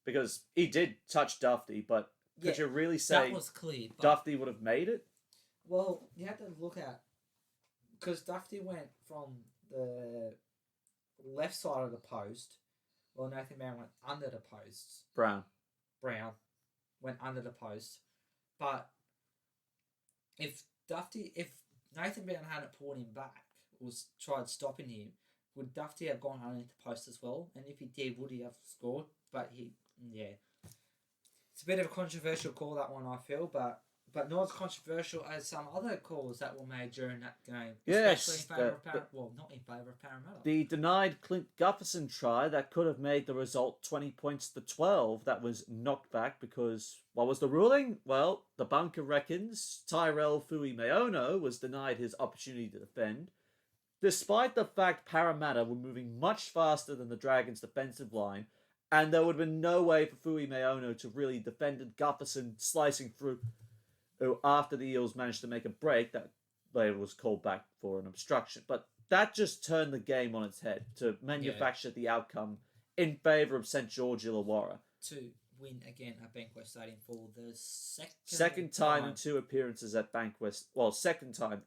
Speaker 1: Because he did touch Dufty, but could you really say
Speaker 2: that was clear,
Speaker 1: Dufty would have made it?
Speaker 2: Well, you have to look at... Because Dufty went from the left side of the post... Well, Nathan Brown went under the posts. Brown went under the post. But if Nathan Brown hadn't pulled him back, or tried stopping him, would Dufty have gone underneath the post as well? And if he did, would he have scored? But it's a bit of a controversial call, that one, I feel, but not as controversial as some other calls that were made during that game.
Speaker 1: Yes.
Speaker 2: Especially in favour of Parramatta. Well, not in favour of Parramatta.
Speaker 1: The denied Clint Gufferson try that could have made the result 20 points to 12 that was knocked back because, what was the ruling? Well, the bunker reckons Tyrell Fui-Maono was denied his opportunity to defend, despite the fact Parramatta were moving much faster than the Dragons' defensive line, and there would have been no way for Fui-Maono to really defend Gufferson slicing through after the Eels managed to make a break that later was called back for an obstruction. But that just turned the game on its head to manufacture the outcome in favour of St George Illawarra.
Speaker 2: To win again at Bankwest Stadium for the
Speaker 1: second time in 2 appearances at Bankwest. Well, second time.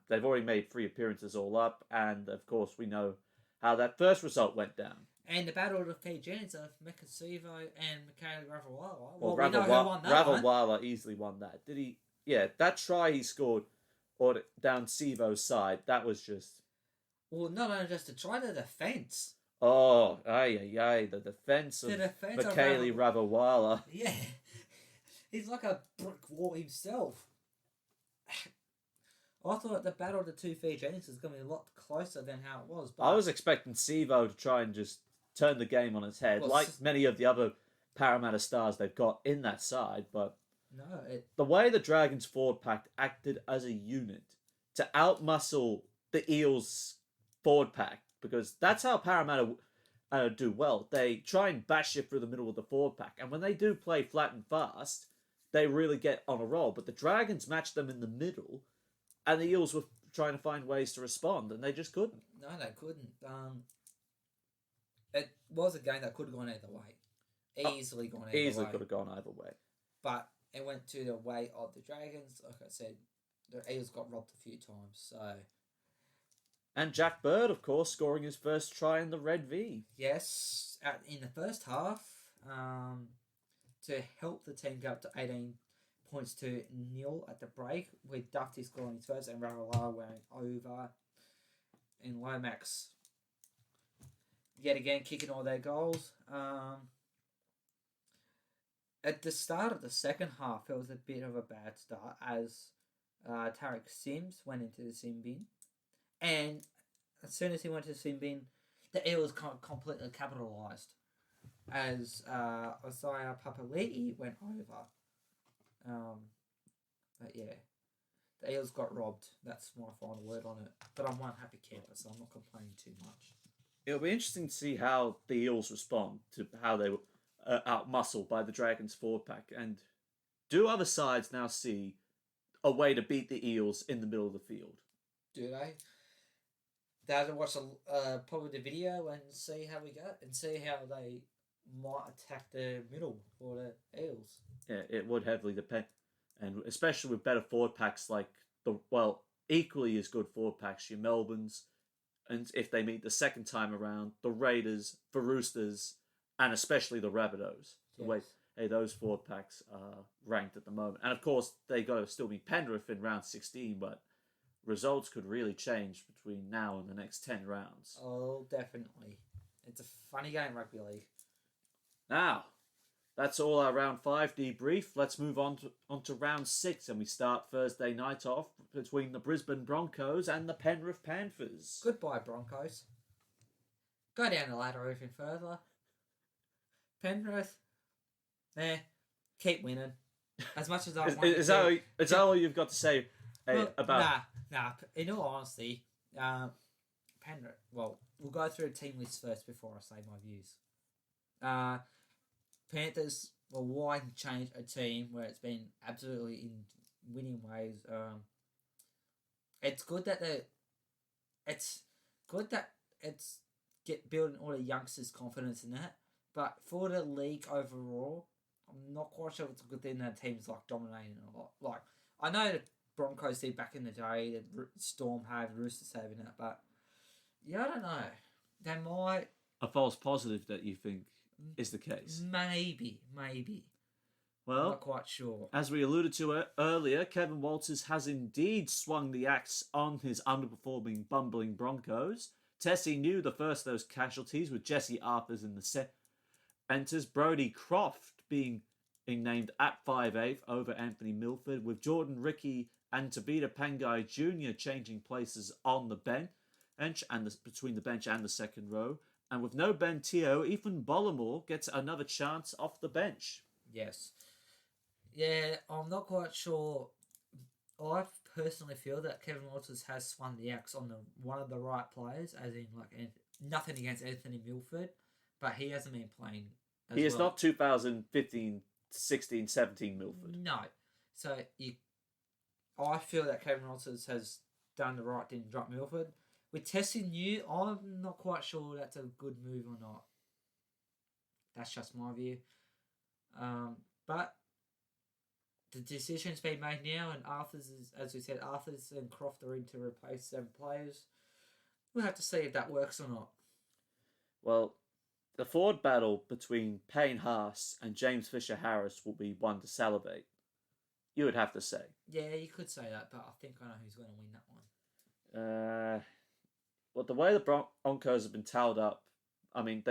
Speaker 1: They've already made 3 appearances all up, and of course we know how that first result went down.
Speaker 2: And the battle of the Fijians of Mekasivo and Michaela Ravawala.
Speaker 1: Well, we know who won that. Ravawala easily won that. Did he? Yeah, that try he scored down Sivo's side, that was just...
Speaker 2: Well, not only just to try the defence.
Speaker 1: Oh, the defence of Michaela Ravawala.
Speaker 2: Yeah. He's like a brick wall himself. I thought the battle of the 2 Fijians was going to be a lot closer than how it was. But
Speaker 1: I was expecting Sivo to try and just turn the game on its head, like many of the other Parramatta stars they've got in that side, but the way the Dragons forward pack acted as a unit to outmuscle the Eels forward pack, because that's how Parramatta do well. They try and bash you through the middle of the forward pack, and when they do play flat and fast, they really get on a roll. But the Dragons matched them in the middle, and the Eels were trying to find ways to respond, and they just couldn't.
Speaker 2: No, they couldn't. It was a game that could have gone either way. Easily gone either way.
Speaker 1: Easily could have gone either way.
Speaker 2: But it went to the way of the Dragons. Like I said, the Eels got robbed a few times. So,
Speaker 1: and Jack Bird, of course, scoring his first try in the Red V.
Speaker 2: yes, in the first half, to help the team get up to 18 points to nil at the break, with Duffy scoring his first and Ravalawa wearing over, and Lomax yet again kicking all their goals. At the start of the second half, it was a bit of a bad start as Tarek Sims went into the sin bin. And as soon as he went to the sin bin, the Eels completely capitalised as Isaiah Papali'i went over. But yeah, the Eels got robbed. That's my final word on it. But I'm one happy camper, so I'm not complaining too much.
Speaker 1: It'll be interesting to see how the Eels respond to how they were outmuscled by the Dragons forward pack. And do other sides now see a way to beat the Eels in the middle of the field?
Speaker 2: Do they? They have to watch probably the video and see how we go and see how they might attack the middle for the Eels.
Speaker 1: Yeah, it would heavily depend. And especially with better forward packs like equally as good forward packs, your Melbournes, and if they meet the second time around, the Raiders, the Roosters, and especially the Rabbitohs. The way those forward packs are ranked at the moment. And of course, they got to still be Penrith in round 16, but results could really change between now and the next 10 rounds.
Speaker 2: Oh, definitely. It's a funny game, rugby league.
Speaker 1: Now, that's all our round 5 debrief. Let's move on to round 6, and we start Thursday night off between the Brisbane Broncos and the Penrith Panthers.
Speaker 2: Goodbye, Broncos. Go down the ladder even further. Penrith, keep winning. As much as I want
Speaker 1: is that all you've got to say about?
Speaker 2: Nah. In all honesty, Penrith. Well, we'll go through a team list first before I say my views. Panthers. Well, why change a team where it's been absolutely in winning ways? It's good that it's building all the youngsters' confidence in that. But for the league overall, I'm not quite sure it's a good thing that teams like dominating a lot. Like, I know the Broncos did back in the day, the Storm have, the Roosters having that, but yeah, I don't know. They might.
Speaker 1: A false positive that you think is the case?
Speaker 2: Maybe.
Speaker 1: Well,
Speaker 2: I'm not quite sure.
Speaker 1: As we alluded to earlier, Kevin Walters has indeed swung the axe on his underperforming, bumbling Broncos. Tessie knew the first of those casualties with Jesse Arthurs in the enters, Brody Croft being named at 5'8" over Anthony Milford, with Jordan Ricky and Tabita Pangai Jr. changing places on the bench and between the bench and the second row. And with no Ben Teo, Ethan Bollamore gets another chance off the bench.
Speaker 2: Yes. Yeah, I'm not quite sure. I personally feel that Kevin Walters has swung the axe on one of the right players, as in nothing against Anthony Milford, but he hasn't been playing.
Speaker 1: He is not 2015, 16, 17 Milford.
Speaker 2: No. So I feel that Kevin Walters has done the right thing to drop Milford. With testing you, I'm not quite sure that's a good move or not. That's just my view. But the decision's been made now, and as we said, Arthurs and Croft are in to replace 7 players. We'll have to see if that works or not.
Speaker 1: Well, the forward battle between Payne Haas and James Fisher-Harris will be one to salivate. You would have to say.
Speaker 2: Yeah, you could say that, but I think I know who's going to win that one.
Speaker 1: Well, the way the Broncos have been towed up, I mean,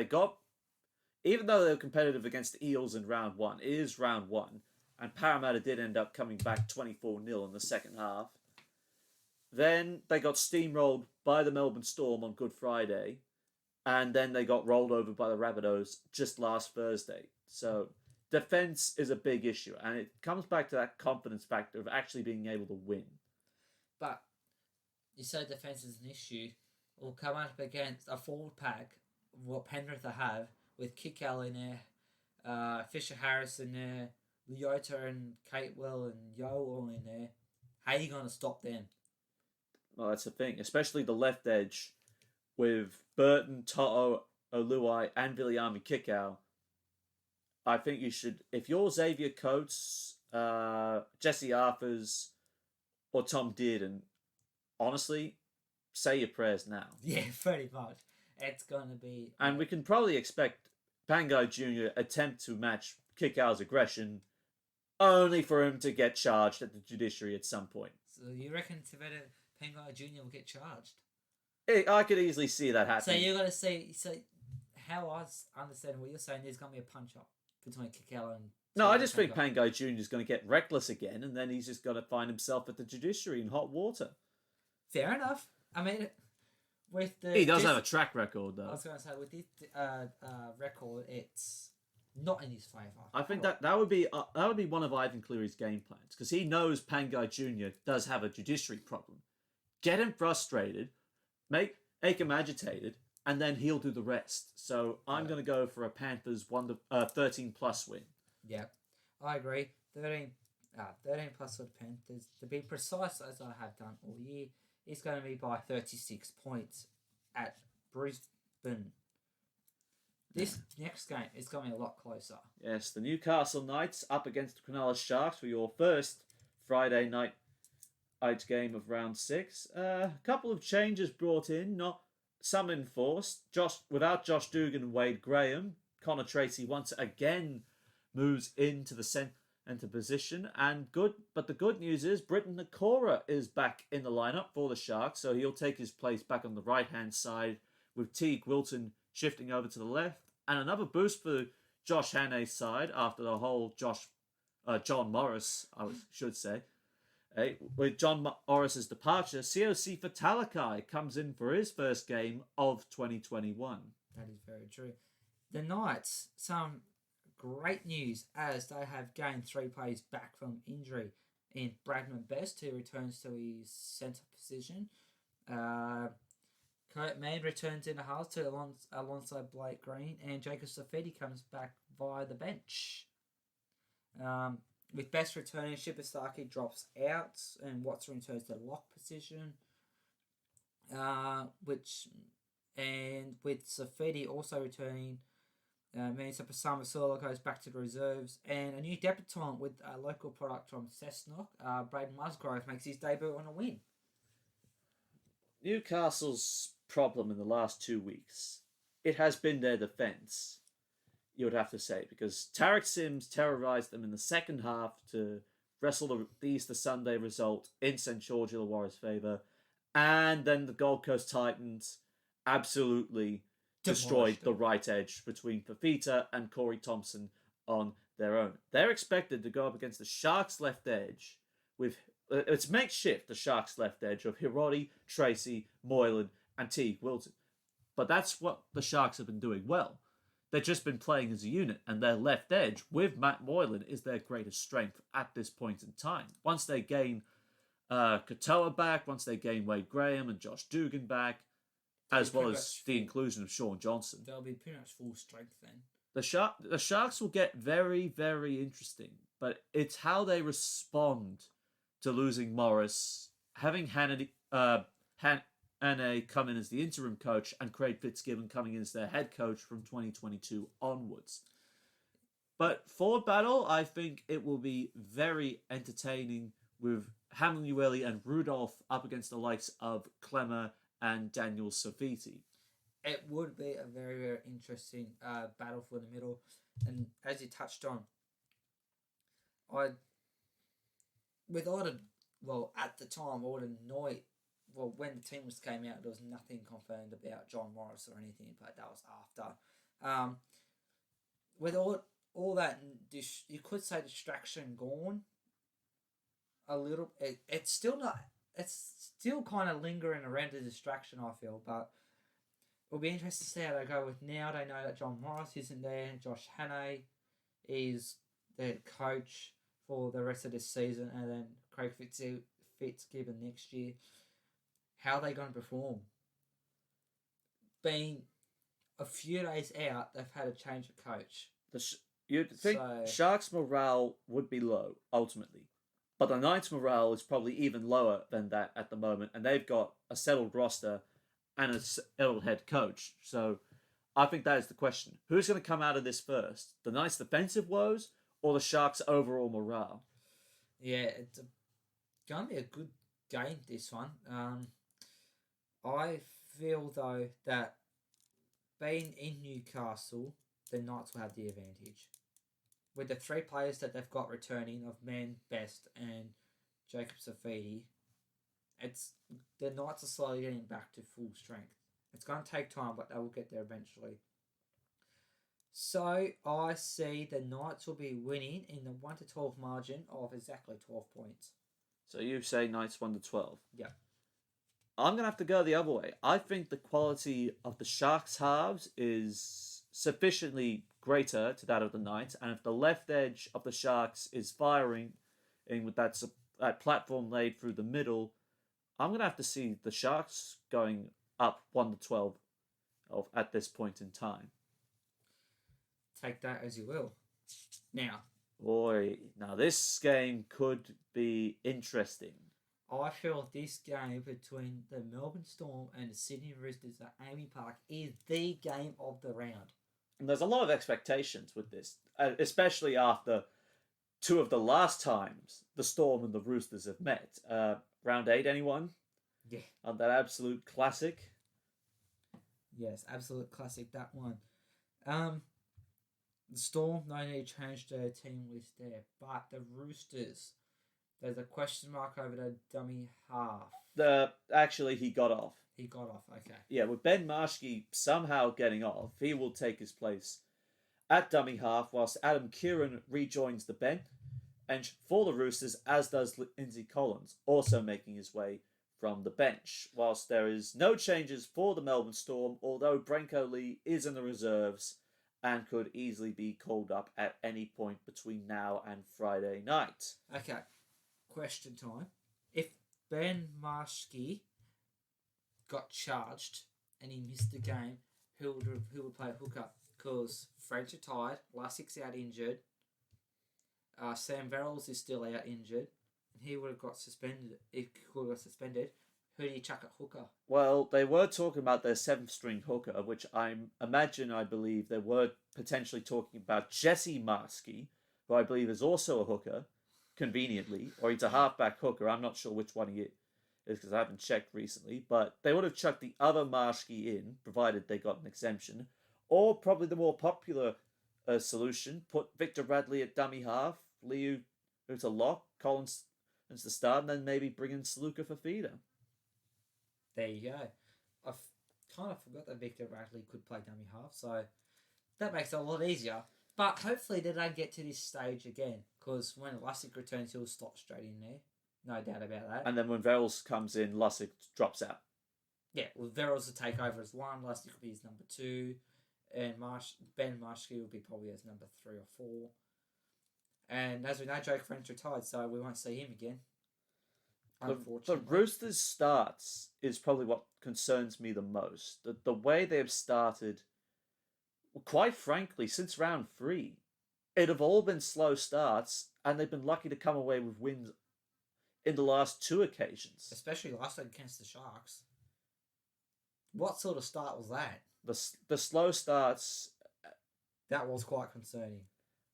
Speaker 1: even though they were competitive against the Eels in round 1, it is round 1, and Parramatta did end up coming back 24-0 in the second half. Then they got steamrolled by the Melbourne Storm on Good Friday, and then they got rolled over by the Rabbitohs just last Thursday. So defence is a big issue, and it comes back to that confidence factor of actually being able to win.
Speaker 2: But you say defence is an issue, will come up against a forward pack, what Penrith have, with Kickow in there, Fisher Harris in there, Leota and Catewell and Yo all in there. How are you going to stop them?
Speaker 1: Well, that's the thing, especially the left edge with Burton, Toto, Oluwai, and Viliami Kickow. I think you should, if you're Xavier Coates, Jesse Arthurs, or Tom Dearden, honestly, say your prayers now.
Speaker 2: Yeah, pretty much. It's going to be...
Speaker 1: And we can probably expect Pangai Jr. attempt to match Kickow's aggression, only for him to get charged at the judiciary at some point.
Speaker 2: So you reckon Pangai Jr. will get charged?
Speaker 1: I could easily see that happening.
Speaker 2: So you're going to see... So how I understand what you're saying, there's going to be a punch-up between Kickow and...
Speaker 1: No, I just think Pangai Jr. is going to get reckless again, and then he's just going to find himself at the judiciary in hot water.
Speaker 2: Fair enough. I mean, with the...
Speaker 1: He does have a track record, though.
Speaker 2: I was going to say, with this record, it's not in his favour.
Speaker 1: I think that would be one of Ivan Cleary's game plans, because he knows Pangai Jr. does have a judiciary problem. Get him frustrated, make him agitated, and then he'll do the rest. So I'm going to go for a Panthers 13+ win.
Speaker 2: Yeah, I agree. 13 plus for the Panthers. To be precise, as I have done all year, it's going to be by 36 points at Brisbane. This next game is going to be a lot closer.
Speaker 1: Yes, the Newcastle Knights up against the Cronulla Sharks for your first Friday night game of round 6. A couple of changes brought in, not some enforced. Without Josh Dugan and Wade Graham, Connor Tracy once again moves into the centre position, but the good news is Britton Nakora is back in the lineup for the Sharks, so he'll take his place back on the right-hand side with Teague Wilton shifting over to the left, and another boost for Josh Hannay's side after the whole John Morris, I should say. With John Morris's departure, COC for Talakai comes in for his first game of 2021.
Speaker 2: That is very true. The Knights, some great news as they have gained 3 players back from injury in Bradman Best, who returns to his centre position. Kurt Mann returns in the half to alongside Blake Green, and Jacob Safedi comes back via the bench. With Best returning, Shibasaki drops out, and Watson returns to the lock position. With Safedi also returning, means that Pasama Solo goes back to the reserves, and a new debutant with a local product from Cessnock, Braden Musgrove, makes his debut on a win.
Speaker 1: Newcastle's problem in the last 2 weeks, it has been their defence, you would have to say, because Tarek Sims terrorised them in the second half to wrestle the Easter Sunday result in St George Illawarra's favour, and then the Gold Coast Titans absolutely destroyed the right edge between Fafita and Corey Thompson on their own. They're expected to go up against the Sharks' left edge with it's makeshift, the Sharks' left edge of Hiroti, Tracy, Moylan, and Teague Wilton. But that's what the Sharks have been doing well. They've just been playing as a unit, and their left edge with Matt Moylan is their greatest strength at this point in time. Once they gain Katoa back, once they gain Wade Graham and Josh Dugan back, as well as the inclusion of Sean Johnson,
Speaker 2: they'll be pretty much full strength then.
Speaker 1: The Sharks will get very, very interesting, but it's how they respond to losing Morris, having Hannay come in as the interim coach, and Craig Fitzgibbon coming in as their head coach from 2022 onwards. But forward battle, I think it will be very entertaining with Hamlin and Rudolph up against the likes of Clemmer and Daniel Saviti.
Speaker 2: It would be a very, very interesting battle for the middle. And as you touched on, at the time, when the team came out, there was nothing confirmed about John Morris or anything, but that was after. With all that, you could say distraction gone a little. It's still not. It's still kind of lingering around the distraction, I feel, but it'll be interesting to see how they go with now. They know that John Morris isn't there. Josh Hannay is the coach for the rest of this season, and then Craig Fitzgibbon next year. how are they going to perform? Being a few days out, they've had a change of coach.
Speaker 1: You'd think Sharks' morale would be low, ultimately. But the Knights' morale is probably even lower than that at the moment, and they've got a settled roster and a settled head coach. So I think that is the question. Who's going to come out of this first? The Knights' defensive woes or the Sharks' overall morale?
Speaker 2: Yeah, it's going to be a good game, this one. I feel, though, that being in Newcastle, the Knights will have the advantage. With the 3 players that they've got returning of Man, Best, and Jacob Safidi, the Knights are slowly getting back to full strength. It's going to take time, but they will get there eventually. So I see the Knights will be winning in the 1 to 12 margin of exactly 12 points.
Speaker 1: So you say Knights 1 to 12?
Speaker 2: Yeah.
Speaker 1: I'm going to have to go the other way. I think the quality of the Sharks' halves is sufficiently greater to that of the Knights, and if the left edge of the Sharks is firing in with that platform laid through the middle, I'm going to have to see the Sharks going up 1 to 12 at this point in time.
Speaker 2: Take that as you will. Now,
Speaker 1: this game could be interesting.
Speaker 2: I feel this game between the Melbourne Storm and the Sydney Roosters at Amy Park is the game of the round.
Speaker 1: And there's a lot of expectations with this, especially after 2 of the last times the Storm and the Roosters have met. Round 8, anyone?
Speaker 2: Yeah.
Speaker 1: That absolute classic?
Speaker 2: Yes, absolute classic, that one. The Storm, no need to change their team list there. But the Roosters, there's a question mark over the dummy half.
Speaker 1: Actually, he got off.
Speaker 2: He got off, okay.
Speaker 1: Yeah, with Ben Marshke somehow getting off, he will take his place at dummy half, whilst Adam Kieran rejoins the bench for the Roosters, as does Lindsay Collins, also making his way from the bench. Whilst there is no changes for the Melbourne Storm, although Branko Lee is in the reserves and could easily be called up at any point between now and Friday night.
Speaker 2: Okay, question time. If Ben Marshke got charged and he missed the game, who would play hooker? Because Fred's retired, Lassik's out injured, Sam Verrills is still out injured, and he would have got suspended. If he would have got suspended, who do you chuck at hooker?
Speaker 1: Well, they were talking about their 7th string hooker, which I believe they were potentially talking about Jesse Marski, who I believe is also a hooker, conveniently, or he's a halfback hooker. I'm not sure which one he is because I haven't checked recently, but they would have chucked the other Marski in, provided they got an exemption, or probably the more popular solution, put Victor Radley at dummy half, Liu who's a lock, Collins as the start, and then maybe bring in Saluka for feeder.
Speaker 2: There you go. I've kind of forgot that Victor Radley could play dummy half, so that makes it a lot easier. But hopefully they don't get to this stage again, because when Lussick returns, he'll slot straight in there. No doubt about that.
Speaker 1: And then when Verrills comes in, Lussick drops out.
Speaker 2: Yeah, well, Verrills will take over as 1, Lussick will be his number 2, and Ben Marshke will be probably as number 3 or 4. And as we know, Joe French retired, so we won't see him again.
Speaker 1: The Roosters' starts is probably what concerns me the most. The way they have started, quite frankly, since round 3, it have all been slow starts, and they've been lucky to come away with wins in the last 2 occasions.
Speaker 2: Especially last week against the Sharks. What sort of start was that?
Speaker 1: The slow starts...
Speaker 2: That was quite concerning.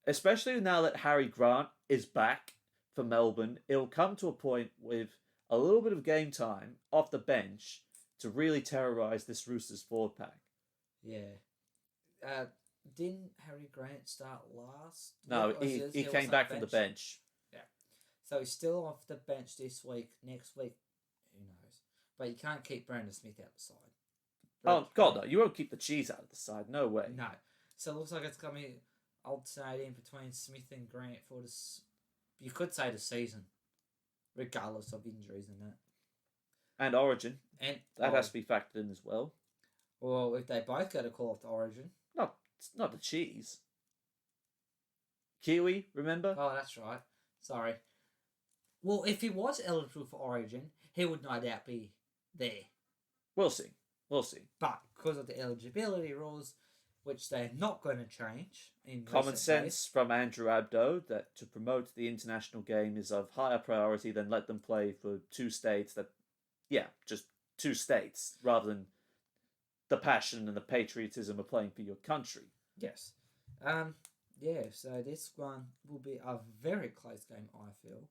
Speaker 1: Especially now that Harry Grant is back for Melbourne, it'll come to a point with a little bit of game time off the bench to really terrorise this Roosters forward pack.
Speaker 2: Yeah. Didn't Harry Grant start last?
Speaker 1: No, he came back from the bench.
Speaker 2: Yeah. So he's still off the bench this week. Next week, who knows? But you can't keep Brandon Smith out the side.
Speaker 1: Oh, God, no. You won't keep the cheese out of the side. No way.
Speaker 2: No. So it looks like it's going to be alternating between Smith and Grant for this, you could say, the season, regardless of injuries and that.
Speaker 1: And Origin.
Speaker 2: And
Speaker 1: that has to be factored in as well.
Speaker 2: Well, if they both go to call off to Origin.
Speaker 1: Not the cheese. Kiwi, remember?
Speaker 2: Oh, that's right. Sorry. Well, if he was eligible for Origin, he would no doubt be there.
Speaker 1: We'll see. We'll see.
Speaker 2: But because of the eligibility rules, which they're not going to change in
Speaker 1: Common
Speaker 2: recent
Speaker 1: sense
Speaker 2: days,
Speaker 1: from Andrew Abdo that to promote the international game is of higher priority than let them play for two states that, just two states rather than the passion and the patriotism of playing for your country.
Speaker 2: Yes. So this one will be a very close game, I feel.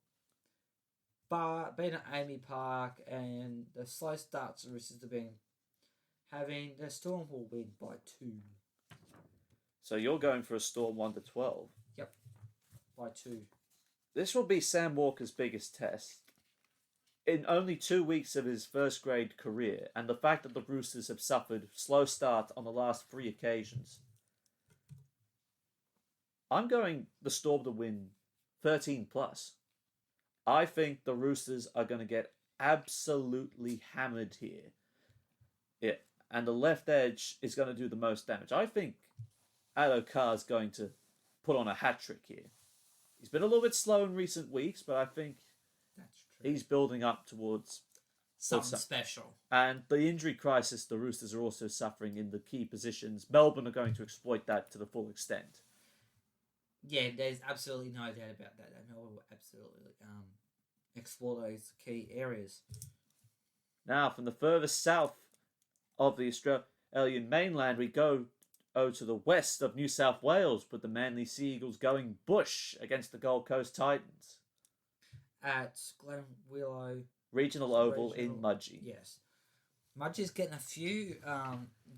Speaker 2: But being at Amy Park and the slow starts the Roosters have been having, the Storm will win by 2.
Speaker 1: So you're going for a Storm 1-12.
Speaker 2: Yep, by 2.
Speaker 1: This will be Sam Walker's biggest test. In only 2 weeks of his first grade career, and the fact that the Roosters have suffered slow start on the last 3 occasions, I'm going the Storm to win 13 plus. I think the Roosters are going to get absolutely hammered here. Yeah, and the left edge is going to do the most damage. I think Addo Carr's going to put on a hat trick here. He's been a little bit slow in recent weeks, but I think
Speaker 2: That's true.
Speaker 1: he's building up towards
Speaker 2: Something special.
Speaker 1: And the injury crisis the Roosters are also suffering in the key positions. Melbourne are going to exploit that to the full extent.
Speaker 2: Yeah, there's absolutely no doubt about that. They will absolutely explore those key areas.
Speaker 1: Now, from the furthest south of the Australian mainland, we go to the west of New South Wales with the Manly Sea Eagles going bush against the Gold Coast Titans.
Speaker 2: At Glen Willow
Speaker 1: Regional Oval in Mudgee.
Speaker 2: Yes. Mudgee's getting a few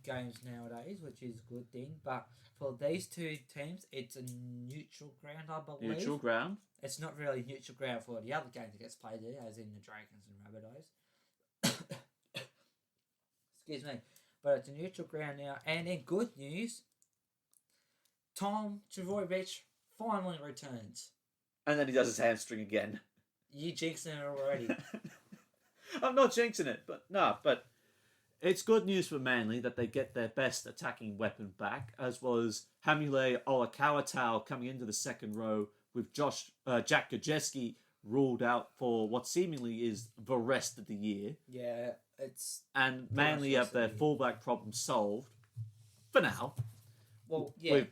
Speaker 2: games nowadays, which is a good thing. But for these two teams, it's a neutral ground, I believe.
Speaker 1: Neutral ground?
Speaker 2: It's not really neutral ground for the other game that gets played there, as in the Dragons and Rabbitohs. Excuse me. But it's a neutral ground now. And in good news, Tom Trbojevic finally returns.
Speaker 1: And then he does his hamstring again.
Speaker 2: You jinxed it already.
Speaker 1: I'm not jinxing it, but it's good news for Manly that they get their best attacking weapon back, as well as Hamule Olakau'atau coming into the second row with Jack Gajewski ruled out for what seemingly is the rest of the year.
Speaker 2: Yeah, it's...
Speaker 1: And Manly have their fullback problem solved, for now.
Speaker 2: Well, yeah.
Speaker 1: With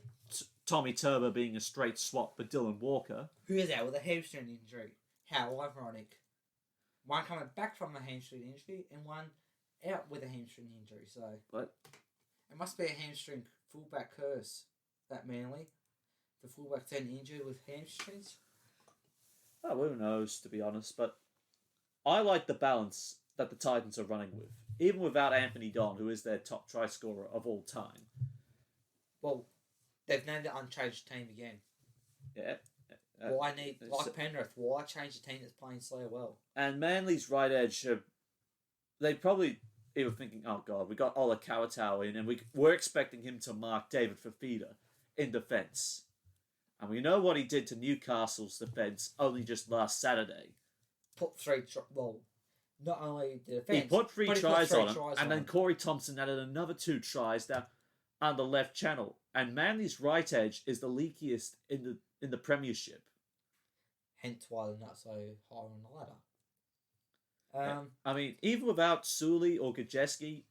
Speaker 1: Tommy Turbo being a straight swap for Dylan Walker.
Speaker 2: Who is out with a hamstring injury? How ironic. One coming back from a hamstring injury and one out with a hamstring injury. So
Speaker 1: but
Speaker 2: it must be a hamstring fullback curse, that Manly. The fullback turn injured with hamstrings.
Speaker 1: Oh, who knows, to be honest. But I like the balance that the Titans are running with. Even without Anthony Don, who is their top try scorer of all time.
Speaker 2: Well, they've named it unchanged team again.
Speaker 1: Yeah.
Speaker 2: Like Penrith, why change a team that's playing so well?
Speaker 1: And Manly's right edge, they probably were thinking, oh God, we got Olakau'atau in, and we're expecting him to mark David Fafita in defence. And we know what he did to Newcastle's defence only just last Saturday.
Speaker 2: Put 3 not only the defence,
Speaker 1: he put 3 tries on him, and then
Speaker 2: him.
Speaker 1: Corey Thompson added another 2 tries down on the left channel. And Manly's right edge is the leakiest in the Premiership.
Speaker 2: Hence why they're not so high on the ladder.
Speaker 1: I mean, even without Sully or Gajewski,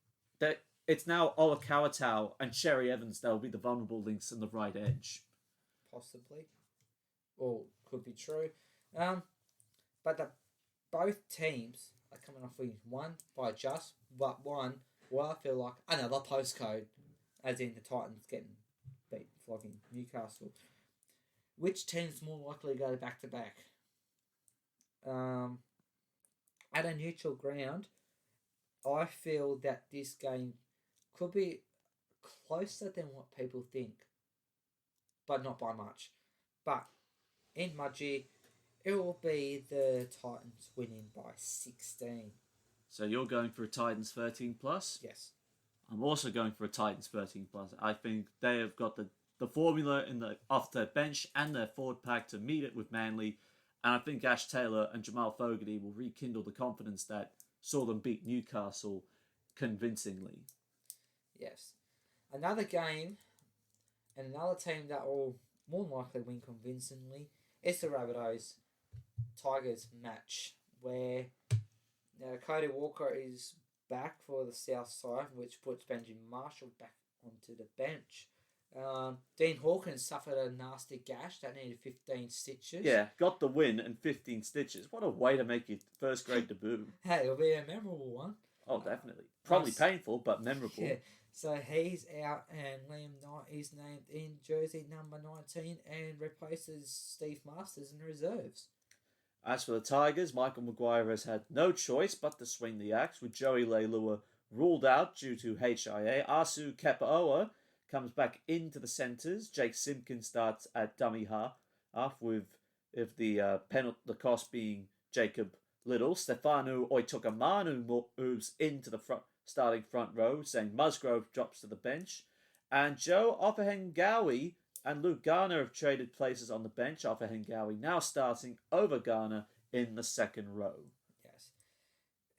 Speaker 1: it's now Olakau'atau and Sherry Evans that will be the vulnerable links in the right edge.
Speaker 2: Possibly. Or could be true. But both teams are coming off wins. One by just, but one, well, I feel like another postcode, as in the Titans getting beat, flogging Newcastle. Which team's more likely to go back-to-back? At a neutral ground, I feel that this game could be closer than what people think, but not by much. But in Mudgee, it will be the Titans winning by 16.
Speaker 1: So you're going for a Titans 13 plus?
Speaker 2: Yes.
Speaker 1: I'm also going for a Titans 13 plus. I think they have got the formula off their bench and their forward pack to meet it with Manly. And I think Ash Taylor and Jamal Fogarty will rekindle the confidence that saw them beat Newcastle convincingly.
Speaker 2: Yes. Another game and another team that will more likely win convincingly is the Rabbitohs Tigers match, where Cody Walker is back for the south side, which puts Benjamin Marshall back onto the bench. Dean Hawkins suffered a nasty gash that needed 15 stitches.
Speaker 1: Yeah, got the win and 15 stitches. What a way to make your first grade debut.
Speaker 2: Hey, it'll be a memorable one.
Speaker 1: Oh, definitely. Probably painful, but memorable.
Speaker 2: Yeah. So he's out, and Liam Knight is named in jersey number 19 and replaces Steve Masters in reserves.
Speaker 1: As for the Tigers, Michael Maguire has had no choice but to swing the axe, with Joey Leilua ruled out due to HIA. Asu Kepaoa comes back into the centres. Jake Simpkins starts at dummy half, with the cost being Jacob Little. Stefano Oitokamanu moves into the starting front row, saying Musgrove drops to the bench. And Joe Ofahengawi and Luke Garner have traded places on the bench. Ofahengawi now starting over Garner in the second row.
Speaker 2: Yes.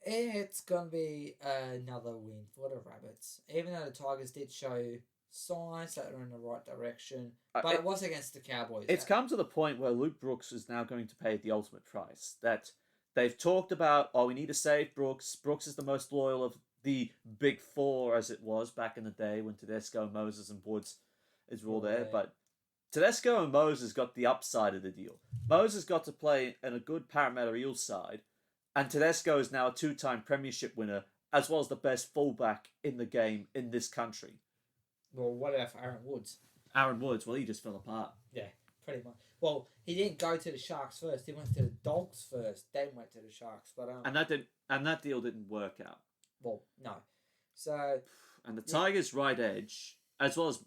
Speaker 2: It's going to be another win for the Rabbits. Even though the Tigers did show signs that are in the right direction, but it was against the Cowboys.
Speaker 1: It's come to the point where Luke Brooks is now going to pay the ultimate price. That they've talked about, we need to save Brooks. Brooks is the most loyal of the big four, as it was back in the day when Tedesco, Moses, and Woods is all there. But Tedesco and Moses got the upside of the deal. Moses got to play in a good Parramatta Eels side, and Tedesco is now a two-time premiership winner, as well as the best fullback in the game in this country.
Speaker 2: Well, what about for Aaron Woods?
Speaker 1: Aaron Woods, well, he just fell apart.
Speaker 2: Yeah, pretty much. Well, he didn't go to the Sharks first. He went to the Dogs first, then went to the Sharks. But
Speaker 1: and that deal didn't work out.
Speaker 2: Well, no. So
Speaker 1: and the Tigers' right edge, as well as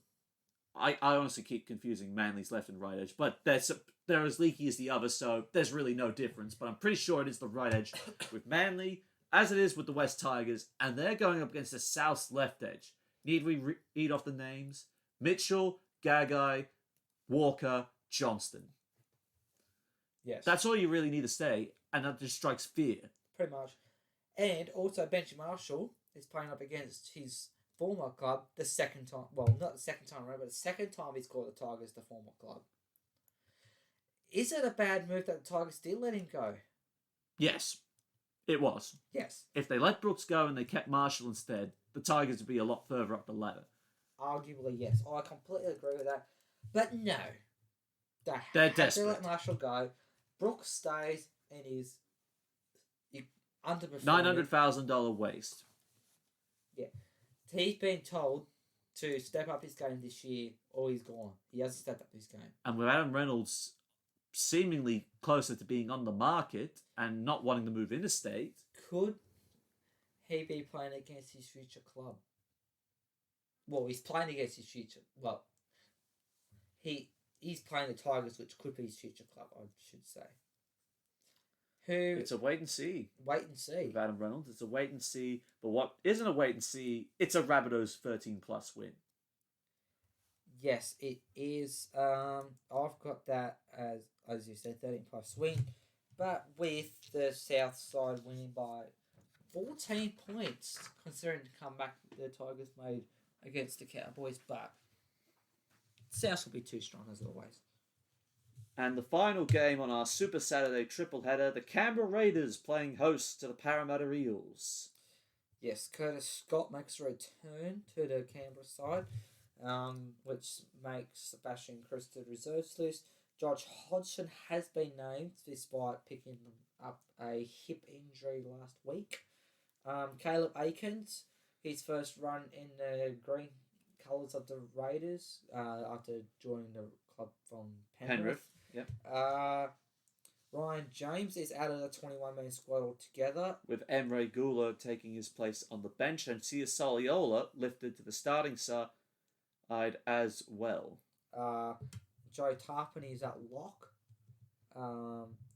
Speaker 1: I honestly keep confusing Manly's left and right edge, but they're as leaky as the other, so there's really no difference. But I'm pretty sure it is the right edge with Manly, as it is with the West Tigers, and they're going up against the South's left edge. Need we read off the names? Mitchell, Gagai, Walker, Johnston.
Speaker 2: Yes.
Speaker 1: That's all you really need to say, and that just strikes fear.
Speaker 2: Pretty much. And also, Benjamin Marshall is playing up against his former club the second time. Well, not the second time around, but the second time he's called the Tigers the former club. Is it a bad move that the Tigers did let him go?
Speaker 1: Yes, it was.
Speaker 2: Yes.
Speaker 1: If they let Brooks go and they kept Marshall instead, the Tigers would be a lot further up the ladder.
Speaker 2: Arguably, yes. I completely agree with that. But no.
Speaker 1: They're desperate.
Speaker 2: They let Marshall go. Brooks stays and is underperforming.
Speaker 1: $900,000 waste.
Speaker 2: Yeah. He's been told to step up his game this year or he's gone. He hasn't stepped up his game.
Speaker 1: And with Adam Reynolds seemingly closer to being on the market and not wanting to move interstate,
Speaker 2: could he be playing against his future club? Well, he's playing against his future. Well, he's playing the Tigers, which could be his future club, I should say.
Speaker 1: It's a wait and see.
Speaker 2: Wait and see.
Speaker 1: With Adam Reynolds, it's a wait and see. But what isn't a wait and see, it's a Rabbitohs 13+ win.
Speaker 2: Yes, it is. I've got that as you said, 13+ win. But with the South side winning by 14 points, considering the comeback the Tigers made against the Cowboys. But South will be too strong as always.
Speaker 1: And the final game on our Super Saturday triple header, the Canberra Raiders playing host to the Parramatta Eels.
Speaker 2: Yes, Curtis Scott makes a return to the Canberra side, which makes Sebastian Chris to the reserves list. Josh Hodgson has been named despite picking up a hip injury last week. Caleb Aikens, his first run in the green colours of the Raiders after joining the club from Penrith.
Speaker 1: Yep.
Speaker 2: Ryan James is out of the 21-man squad altogether.
Speaker 1: With Emre Gula taking his place on the bench and Sia Soliola lifted to the starting side as well.
Speaker 2: Joe Tarpon is at lock.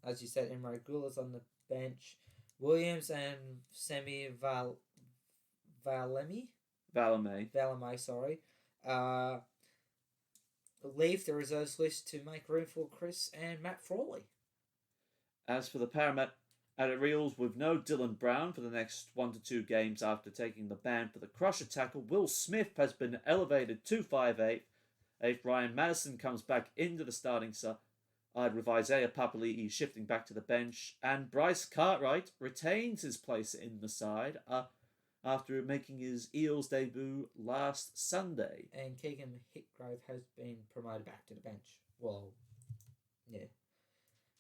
Speaker 2: As you said, Emre Gula's on the bench. Williams and Semi Valame, sorry. Leave the reserves list to make room for Chris and Matt Frawley.
Speaker 1: As for the Parramatta Eels, with no Dylan Brown for the next 1 to 2 games after taking the ban for the crusher tackle, Will Smith has been elevated to 5'8". Ryan Madison comes back into the starting side with Isaiah Papali'i shifting back to the bench, and Bryce Cartwright retains his place in the side. after making his Eels debut last Sunday.
Speaker 2: And Keegan Hitgrave has been promoted back to the bench. Well, yeah.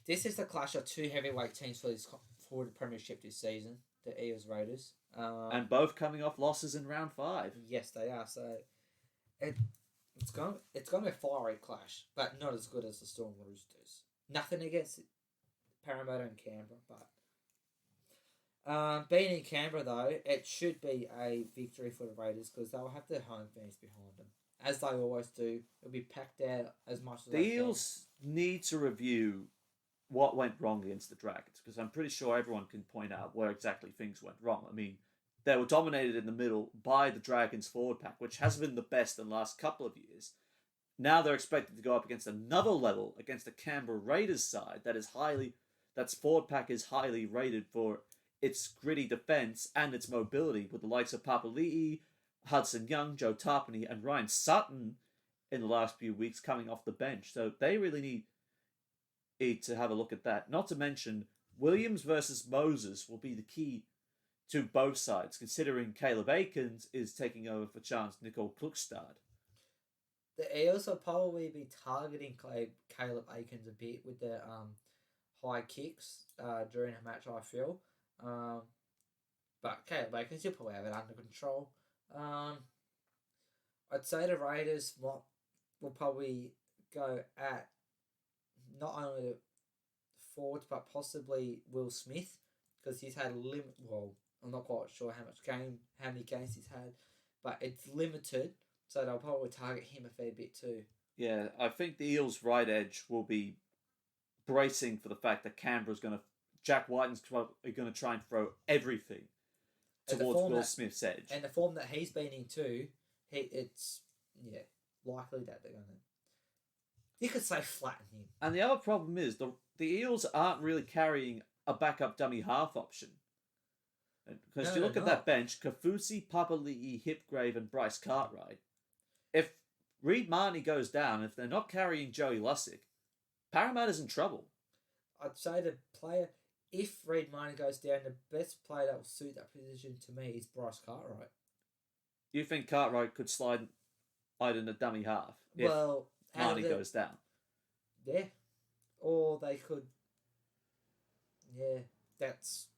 Speaker 2: This is the clash of two heavyweight teams for the premiership this season, the Eels Raiders.
Speaker 1: And both coming off losses in round 5.
Speaker 2: Yes, they are. So it's going to be a fiery clash, but not as good as the Storm Roosters. Nothing against Parramatta and Canberra, but being in Canberra though, it should be a victory for the Raiders because they'll have their home fans behind them, as they always do. It'll be packed out as much as
Speaker 1: the Eels need to review what went wrong against the Dragons, because I'm pretty sure everyone can point out where exactly things went wrong. I mean, they were dominated in the middle by the Dragons forward pack, which has been the best in the last couple of years. Now they're expected to go up against another level, against the Canberra Raiders side that's forward pack is highly rated for its gritty defence and its mobility, with the likes of Papali'i, Hudson Young, Joe Tarpany, and Ryan Sutton in the last few weeks coming off the bench. So they really need to have a look at that. Not to mention, Williams versus Moses will be the key to both sides, considering Caleb Aikens is taking over for Chance Nicole Klukstad.
Speaker 2: The Eels will probably be targeting Caleb Aikens a bit with their high kicks during a match, I feel. But Caleb Aikens, you'll probably have it under control. I'd say the Raiders will probably go at not only the forwards but possibly Will Smith, because he's had I'm not quite sure how many games he's had, but it's limited, so they'll probably target him a fair bit too.
Speaker 1: Yeah, I think the Eels' right edge will be bracing for the fact that Jack Whiten's going to try and throw everything towards Will Smith's edge.
Speaker 2: And the form that he's been in too, it's likely that they're going to... You could say flatten him.
Speaker 1: And the other problem is the Eels aren't really carrying a backup dummy half option. Because if you look at that bench, Kafusi, Papali'i, Hipgrave, and Bryce Cartwright, if Reed Marnie goes down, if they're not carrying Joey Lussick, Parramatta's in trouble.
Speaker 2: I'd say the player, if Reed Marnie goes down, the best player that will suit that position to me is Bryce Cartwright.
Speaker 1: You think Cartwright could slide in a dummy half if Marnie goes down?
Speaker 2: Yeah. Or they could... Yeah, that's...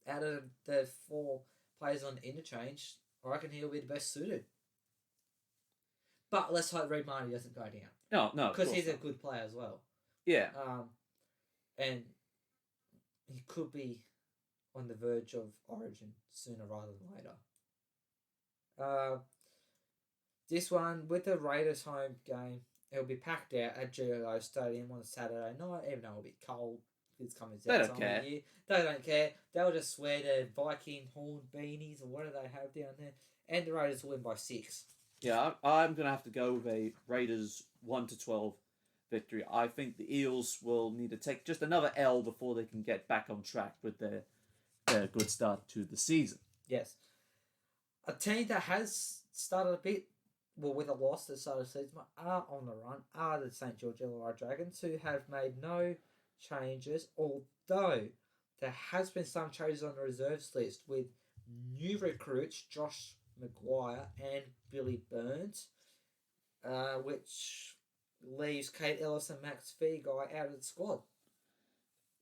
Speaker 2: Out of the 4 players on the interchange, I reckon he'll be the best suited. But let's hope Reed Marnie doesn't go down.
Speaker 1: No,
Speaker 2: because he's a good player as well.
Speaker 1: Yeah.
Speaker 2: And he could be on the verge of Origin sooner rather than later. This one, with the Raiders home game, it'll be packed out at GLO Stadium on a Saturday night, even though it'll be cold. It's coming
Speaker 1: they don't care.
Speaker 2: Year. They don't care. They'll just swear their Viking horn beanies or what do they have down there, and the Raiders will win by 6.
Speaker 1: Yeah, I'm going to have to go with a Raiders 1-12 victory. I think the Eels will need to take just another L before they can get back on track with their good start to the season.
Speaker 2: Yes. A team that has started a bit, with a loss at the start of the season, are on the run, are the St. George Illawarra Dragons, who have made no changes, although there has been some changes on the reserves list with new recruits Josh Maguire and Billy Burns, which leaves Kate Ellis and Max Feagai out of the squad.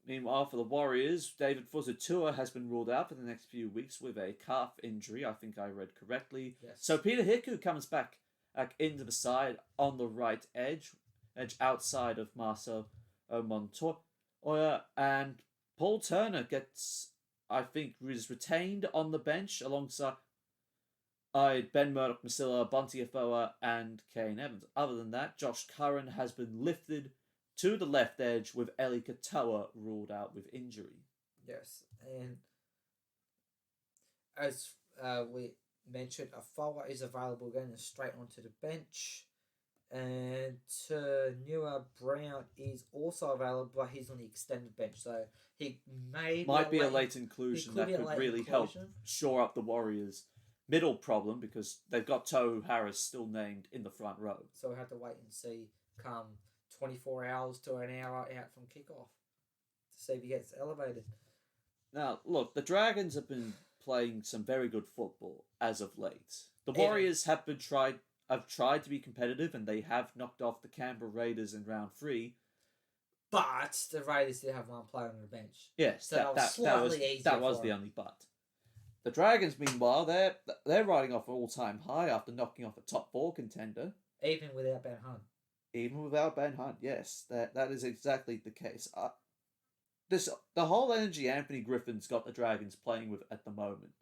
Speaker 1: Meanwhile, for the Warriors, David Fusatua has been ruled out for the next few weeks with a calf injury. I think I read correctly.
Speaker 2: Yes.
Speaker 1: So Peter Hiku comes back into the side on the right edge outside of Marcel Montoya, and Paul Turner is retained on the bench alongside Ben Murdoch, Masilla, Bunty Afoa, and Kane Evans. Other than that, Josh Curran has been lifted to the left edge with Eli Katoa ruled out with injury.
Speaker 2: Yes, and as we mentioned, Afoa is available going straight onto the bench, and Nua Brown is also available, but he's on the extended bench, so he might
Speaker 1: be a late inclusion that could really help shore up the Warriors' middle problem, because they've got Tohu Harris still named in the front row.
Speaker 2: So we'll have to wait and see come 24 hours to an hour out from kickoff to see if he gets elevated.
Speaker 1: Now, look, the Dragons have been playing some very good football as of late. The
Speaker 2: Even-
Speaker 1: Warriors have tried to be competitive, and they have knocked off the Canberra Raiders in round 3.
Speaker 2: But the Raiders did have one player on the bench.
Speaker 1: Yes,
Speaker 2: So that was slightly easier
Speaker 1: that was
Speaker 2: for
Speaker 1: the
Speaker 2: them.
Speaker 1: only but. The Dragons, meanwhile, they're riding off an all-time high after knocking off a top 4 contender.
Speaker 2: Even without Ben Hunt.
Speaker 1: Even without Ben Hunt, yes, that is exactly the case. The whole energy Anthony Griffin's got the Dragons playing with at the moment,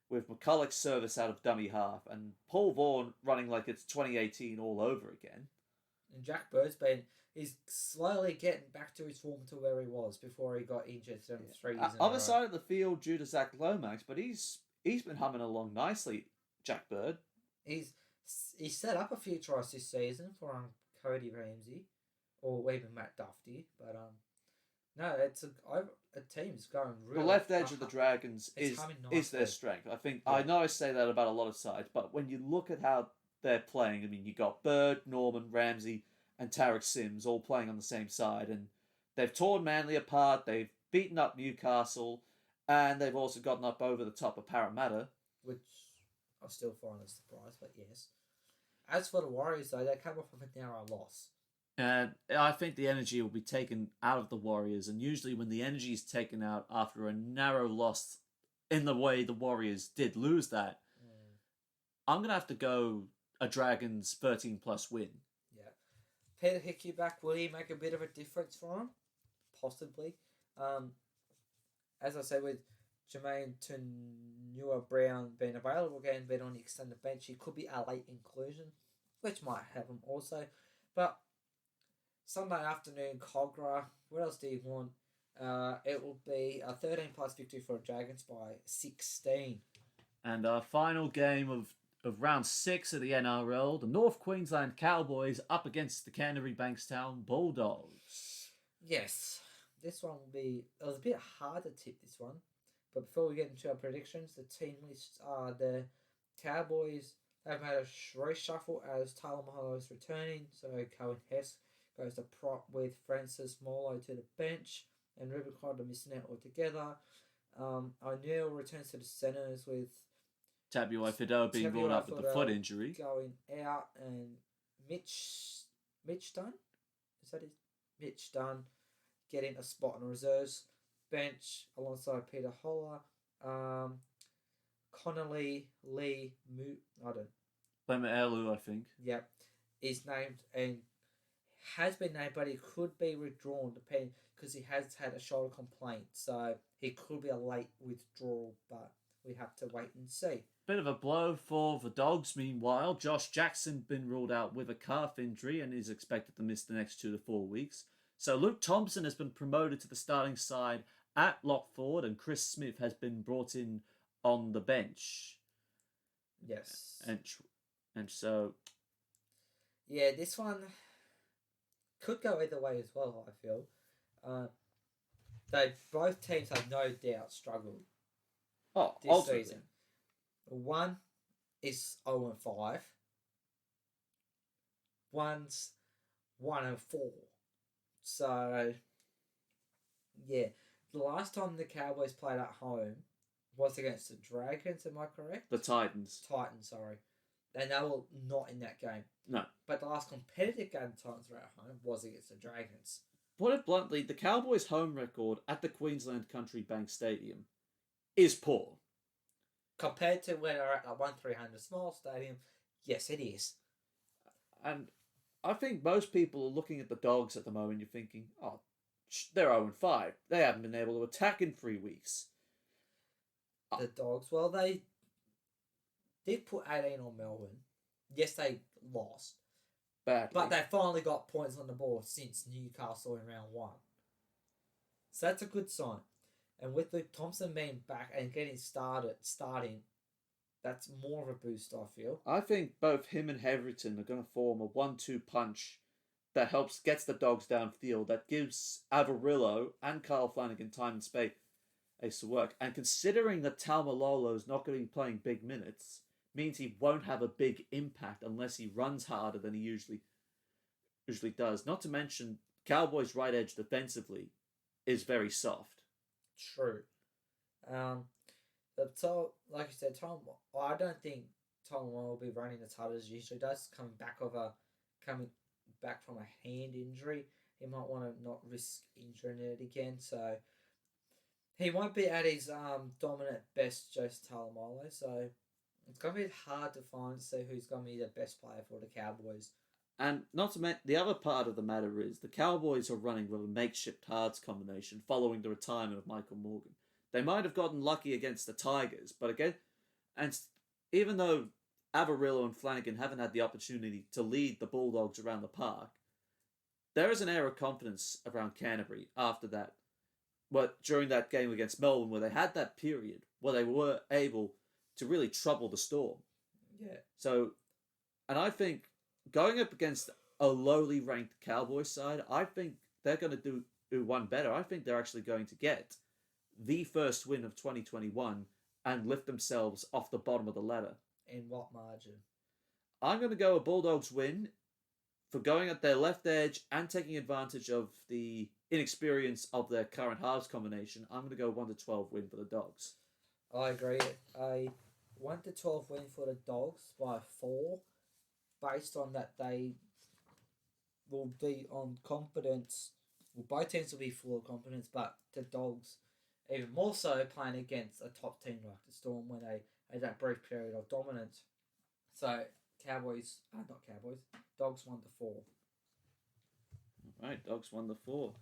Speaker 1: with McCulloch's service out of dummy half and Paul Vaughan running like it's 2018 all over again.
Speaker 2: And Jack Bird's he's slowly getting back to his form to where he was before he got injured 3 years in a row.
Speaker 1: Other side of the field due to Zach Lomax, but he's been humming along nicely, Jack Bird.
Speaker 2: He's set up a few tries this season for Cody Ramsey or even Matt Duffy, but no, it's a team's going really.
Speaker 1: The left edge of the Dragons
Speaker 2: it's
Speaker 1: is their strength. I think
Speaker 2: Yeah.
Speaker 1: I know I say that about a lot of sides, but when you look at how they're playing, I mean, you got Bird, Norman, Ramsey, and Tarek Sims all playing on the same side, and they've torn Manly apart. They've beaten up Newcastle, and they've also gotten up over the top of Parramatta,
Speaker 2: which I still find a surprise, but yes. As for the Warriors, though, they come off of a narrow loss.
Speaker 1: And I think the energy will be taken out of the Warriors, and usually when the energy is taken out after a narrow loss in the way the Warriors did lose that, I'm going to have to go a Dragons 13+ win.
Speaker 2: Yeah. Peter Hickey back, will he make a bit of a difference for him? Possibly. As I said, with Jermaine Tunua-Brown being available again, being on the extended bench, he could be a late inclusion, which might have him also. But Sunday afternoon, Cogra, what else do you want? It will be a 13+ victory for the Dragons by 16.
Speaker 1: And our final game of round 6 of the NRL, the North Queensland Cowboys up against the Canterbury Bankstown Bulldogs.
Speaker 2: Yes, this one will be... It was a bit hard to tip this one. But before we get into our predictions, the team lists are the Cowboys have made a reshuffle as Taylor Mahalo is returning. So Cohen Hess goes to prop with Francis Molo to the bench, and Ruben Cotter missing out altogether. O'Neill returns to the centres with
Speaker 1: Tabuai Fido being brought up with a foot injury.
Speaker 2: Going out, and Mitch Dunn? Is that his? Mitch Dunn getting a spot on the reserves bench alongside Peter Holler. Connolly Lee
Speaker 1: Lema'elu, I think.
Speaker 2: Yep, is named and has been named, but he could be withdrawn depending because he has had a shoulder complaint, so he could be a late withdrawal, but we have to wait and see.
Speaker 1: Bit of a blow for the Dogs, meanwhile. Josh Jackson been ruled out with a calf injury and is expected to miss the next 2 to 4 weeks. So Luke Thompson has been promoted to the starting side at lock forward, and Chris Smith has been brought in on the bench.
Speaker 2: Yes.
Speaker 1: And so...
Speaker 2: Yeah, this one could go either way as well, I feel. Both teams have no doubt struggled this
Speaker 1: ultimately.
Speaker 2: season. One is 0-5. One's 1-4. So, yeah. The last time the Cowboys played at home was against the Dragons, am I correct?
Speaker 1: The Titans.
Speaker 2: Sorry. And they were not in that game.
Speaker 1: No.
Speaker 2: But the last competitive game the Titans were at home was against the Dragons.
Speaker 1: Put it bluntly, the Cowboys' home record at the Queensland Country Bank Stadium is poor.
Speaker 2: Compared to when they're at a 1-300 small stadium, yes, it is.
Speaker 1: And I think most people are looking at the Dogs at the moment, you're thinking, oh, they're 0-5. They haven't been able to attack in 3 weeks.
Speaker 2: The Dogs, well, they did put 18 on Melbourne. Yes, they lost.
Speaker 1: Badly.
Speaker 2: But they finally got points on the board since Newcastle in round 1. So that's a good sign. And with Luke Thompson being back and getting starting, that's more of a boost, I feel.
Speaker 1: I think both him and Hetherington are going to form a 1-2 punch that gets the Dogs downfield, that gives Avarillo and Carl Flanagan time and space to work. And considering that Taumalolo is not going to be playing big minutes, means he won't have a big impact unless he runs harder than he usually does. Not to mention, Cowboys' right edge defensively is very soft.
Speaker 2: True. But so, like you said, I don't think Tom will be running as hard as he usually does. Coming back from a hand injury, he might want to not risk injuring it again. So he won't be at his dominant best, Jose Talamalo. So it's gonna be hard to see who's gonna be the best player for the Cowboys.
Speaker 1: And not to mention, the other part of the matter is the Cowboys are running with a makeshift halves combination following the retirement of Michael Morgan. They might have gotten lucky against the Tigers, but again, and even though Avarillo and Flanagan haven't had the opportunity to lead the Bulldogs around the park, there is an air of confidence around Canterbury after that. But during that game against Melbourne, where they had that period where they were able to really trouble the Storm.
Speaker 2: Yeah.
Speaker 1: So, and I think going up against a lowly ranked Cowboys side, I think they're going to do one better. I think they're actually going to get the first win of 2021 and lift themselves off the bottom of the ladder.
Speaker 2: In what margin?
Speaker 1: I'm going to go a Bulldogs win for going at their left edge and taking advantage of the inexperience of their current halves combination. I'm going to go 1-12 win for the Dogs.
Speaker 2: I agree. A 1-12 win for the Dogs by 4, based on that they will be on confidence. Well, both teams will be full of confidence, but the Dogs even more so playing against a top team like the Storm when they had that brief period of dominance. So Dogs 1-4.
Speaker 1: All right, Dogs 1-4.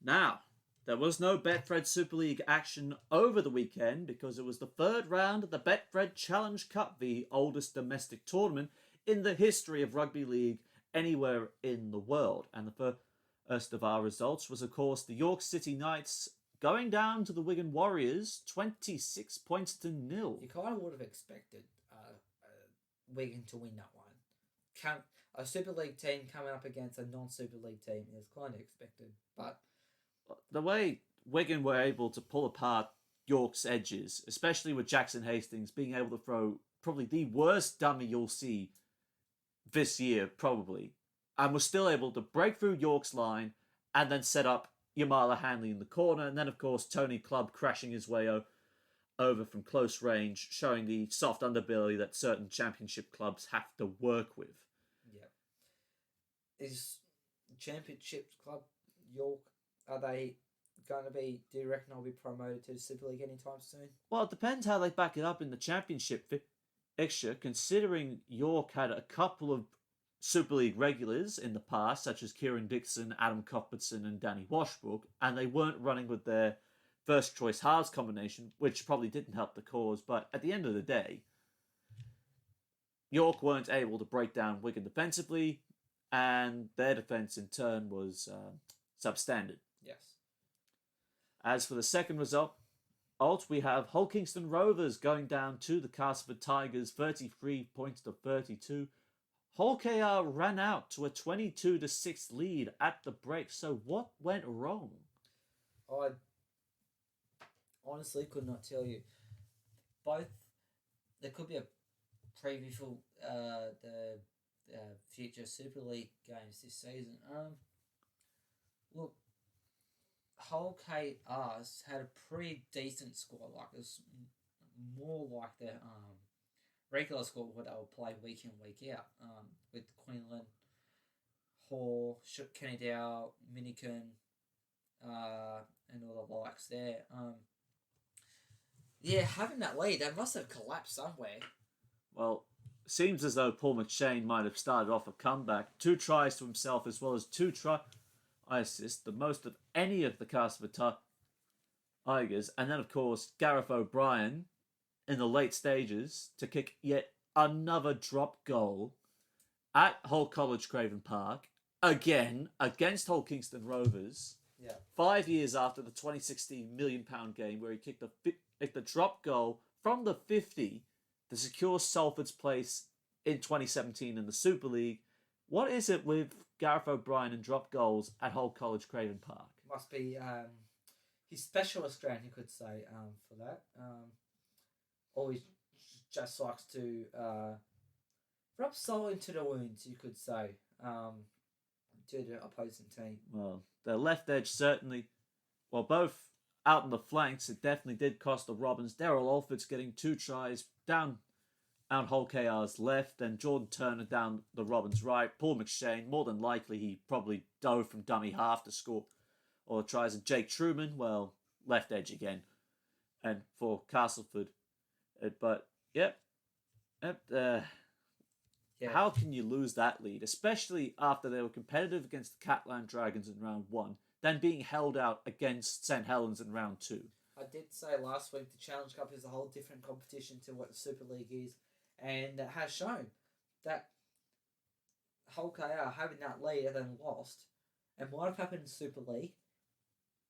Speaker 1: Now, there was no Betfred Super League action over the weekend because it was the third round of the Betfred Challenge Cup, the oldest domestic tournament in the history of rugby league anywhere in the world. And the first of our results was, of course, the York City Knights going down to the Wigan Warriors, 26 points to 0.
Speaker 2: You kind of would have expected Wigan to win that one. A Super League team coming up against a non-Super League team is kind of expected. But
Speaker 1: the way Wigan were able to pull apart York's edges, especially with Jackson Hastings being able to throw probably the worst dummy you'll see this year, probably, and was still able to break through York's line and then set up Yamala Hanley in the corner, and then, of course, Tony Clubb crashing his way over from close range, showing the soft underbelly that certain championship clubs have to work with.
Speaker 2: Yeah. Is Championship Club York, are they going to be, do you reckon they'll be promoted to the Super League anytime soon?
Speaker 1: Well, it depends how they back it up in the championship fixture, considering York had a couple of Super League regulars in the past, such as Kieran Dixon, Adam Cuthbertson and Danny Washbrook, and they weren't running with their first choice halves combination, which probably didn't help the cause. But at the end of the day, York weren't able to break down Wigan defensively, and their defence in turn was substandard.
Speaker 2: Yes.
Speaker 1: As for the second result, we have Hull Kingston Rovers going down to the Castleford Tigers, 33 points to 32. Hull KR ran out to a 22-6 lead at the break. So what went wrong?
Speaker 2: I honestly could not tell you. There could be a preview for the future Super League games this season. Look, Hull KR's had a pretty decent squad. Like, it's more like the regular squad what they'll play week in, week out. With Queensland, Hall, Kennedale, Minikin, and all the likes there. Yeah, having that lead, they must have collapsed somewhere.
Speaker 1: Well, it seems as though Paul McShane might have started off a comeback. 2 tries to himself as well as 2 try assists, the most of any of the Castleford Tigers. And then, of course, Gareth O'Brien in the late stages to kick yet another drop goal at Hull College Craven Park, again, against Hull Kingston Rovers.
Speaker 2: Yeah.
Speaker 1: 5 years after the 2016 £1 million game where he kicked the drop goal from the 50 to secure Salford's place in 2017 in the Super League. What is it with Gareth O'Brien and drop goals at Hull College Craven Park?
Speaker 2: Must be his specialist ground, you could say, for that. Always just likes to rub salt into the wounds, you could say, to the opposing team.
Speaker 1: Well, their left edge certainly, well, both out in the flanks, it definitely did cost the Robins. Daryl Alford's getting 2 tries down Hull KR's left, and Jordan Turner down the Robins' right. Paul McShane, more than likely, he probably dove from dummy half to score all the tries. And Jake Truman, well, left edge again. And for Castleford. But, yep.
Speaker 2: Yeah.
Speaker 1: How can you lose that lead, especially after they were competitive against the Catland Dragons in round 1, then being held out against St. Helens in round 2?
Speaker 2: I did say last week the Challenge Cup is a whole different competition to what the Super League is, and it has shown that Hull KR having that lead and then lost, and might have happened in Super League,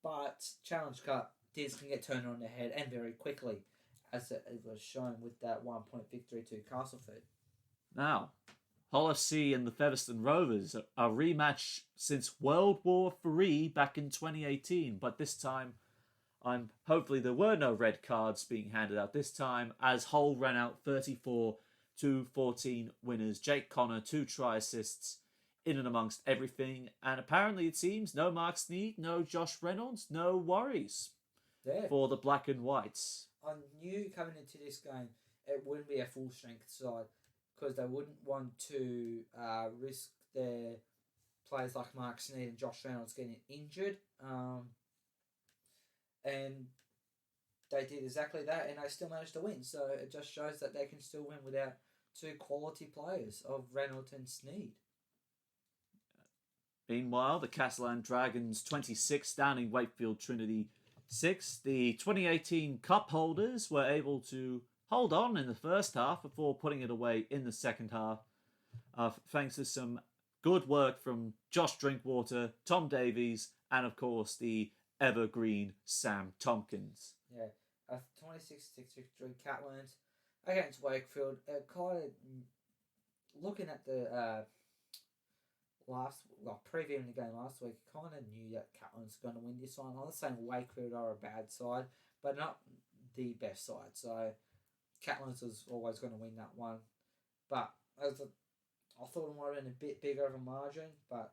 Speaker 2: but Challenge Cup things can get turned on their head and very quickly, as it was shown with that 1-point victory to Castleford.
Speaker 1: Now, Hull FC and the Featherstone Rovers, a rematch since World War III back in 2018, but this time, hopefully there were no red cards being handed out this time, as Hull ran out 34-14 winners. Jake Connor, 2 try assists in and amongst everything, and apparently it seems no Mark Sneed, no Josh Reynolds, no worries for the Black and Whites.
Speaker 2: I knew coming into this game it wouldn't be a full strength side, because they wouldn't want to risk their players like Mark Sneed and Josh Reynolds getting injured. And they did exactly that, and they still managed to win. So it just shows that they can still win without 2 quality players of Reynolds and Sneed.
Speaker 1: Meanwhile, the Castellan Dragons 26 downing Wakefield Trinity 6. The 2018 Cup holders were able to hold on in the first half before putting it away in the second half, thanks to some good work from Josh Drinkwater, Tom Davies, and of course the evergreen Sam Tompkins.
Speaker 2: Yeah, a 26-6 victory Catlands against Wakefield. Kind of looking at the previewing the game last week, kind of knew that Catlands was going to win this one. I'm not saying Wakefield are a bad side, but not the best side. So Catlands was always going to win that one. But I thought it might have been a bit bigger of a margin, but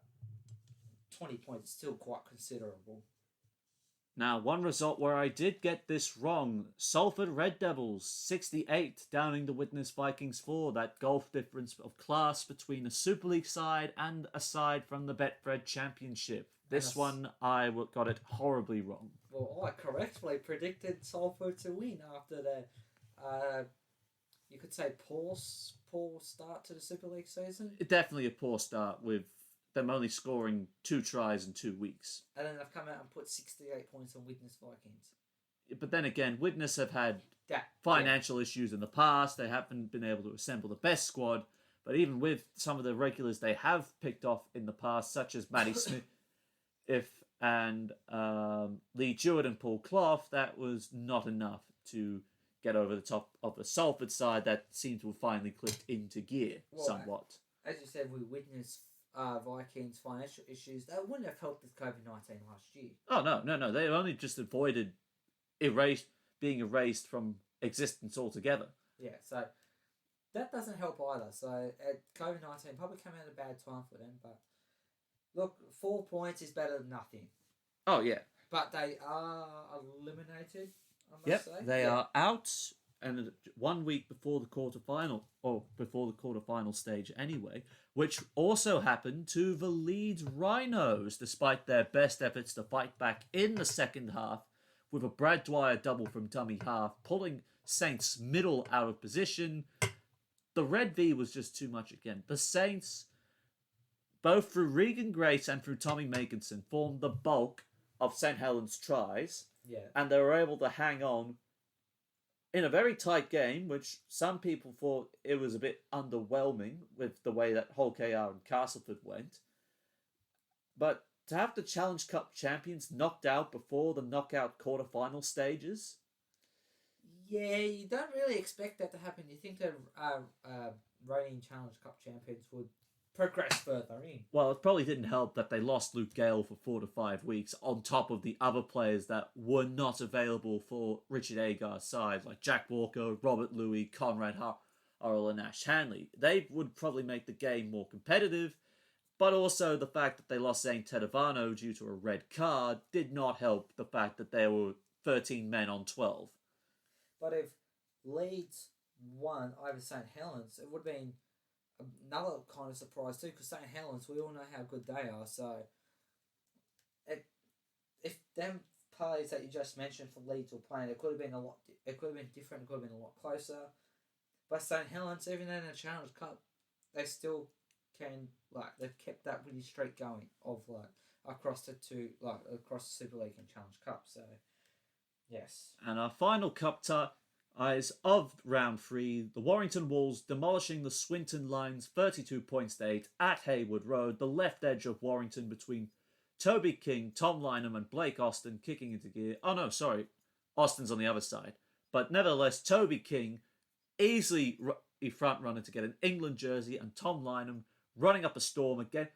Speaker 2: 20 points is still quite considerable.
Speaker 1: Now, one result where I did get this wrong. Salford Red Devils 68 downing the Widnes Vikings 4. That gulf difference of class between a Super League side and a side from the Betfred Championship. This one, I got it horribly wrong.
Speaker 2: Well, I correctly predicted Salford to win after the, you could say, poor start to the Super League season.
Speaker 1: Definitely a poor start with them only scoring 2 tries in 2 weeks.
Speaker 2: And then they've come out and put 68 points on Widnes Vikings.
Speaker 1: But then again, Widnes have had financial issues in the past. They haven't been able to assemble the best squad. But even with some of the regulars they have picked off in the past, such as Matty Smith and Lee Jewett and Paul Clough, that was not enough to get over the top of the Salford side that seemed to have finally clicked into gear somewhat.
Speaker 2: As you said, we witnessed Vikings' financial issues. That wouldn't have helped with COVID-19 last year.
Speaker 1: Oh, no. They only just avoided being erased from existence altogether.
Speaker 2: Yeah, so that doesn't help either. So COVID-19 probably came at a bad time for them. But look, 4 points is better than nothing.
Speaker 1: Oh, yeah.
Speaker 2: But they are eliminated, I must say.
Speaker 1: They are out, and 1 week before the quarterfinal, or before the quarterfinal stage anyway, which also happened to the Leeds Rhinos, despite their best efforts to fight back in the second half, with a Brad Dwyer double from dummy half, pulling Saints middle out of position. The Red V was just too much again. The Saints, both through Regan Grace and through Tommy Makinson, formed the bulk of St. Helens tries, and they were able to hang on in a very tight game, which some people thought it was a bit underwhelming with the way that Hull KR and Castleford went. But to have the Challenge Cup champions knocked out before the knockout quarterfinal stages?
Speaker 2: Yeah, you don't really expect that to happen. You think the reigning Challenge Cup champions would progress further in.
Speaker 1: Well, it probably didn't help that they lost Luke Gale for 4 to 5 weeks on top of the other players that were not available for Richard Agar's side, like Jack Walker, Robert Louis, Conrad Harrell, and Ash Hanley. They would probably make the game more competitive, but also the fact that they lost Zane Tedovano due to a red card did not help the fact that they were 13 men on 12.
Speaker 2: But if Leeds won over St Helens, it would have been another kind of surprise too, because St Helens, we all know how good they are. So, if them players that you just mentioned for Leeds were playing, it could have been a lot. It could have been different. It could have been a lot closer. But St Helens, even in a Challenge Cup, they still can they've kept that winning streak going of across the Super League and Challenge Cup. So, yes.
Speaker 1: And our final cup tie is of round 3, the Warrington Wolves demolishing the Swinton Lions 32 points to 8 at Haywood Road, the left edge of Warrington between Toby King, Tom Lynham and Blake Austin kicking into gear. Oh no, sorry, Austin's on the other side. But nevertheless, Toby King easily front runner to get an England jersey, and Tom Lynham running up a storm again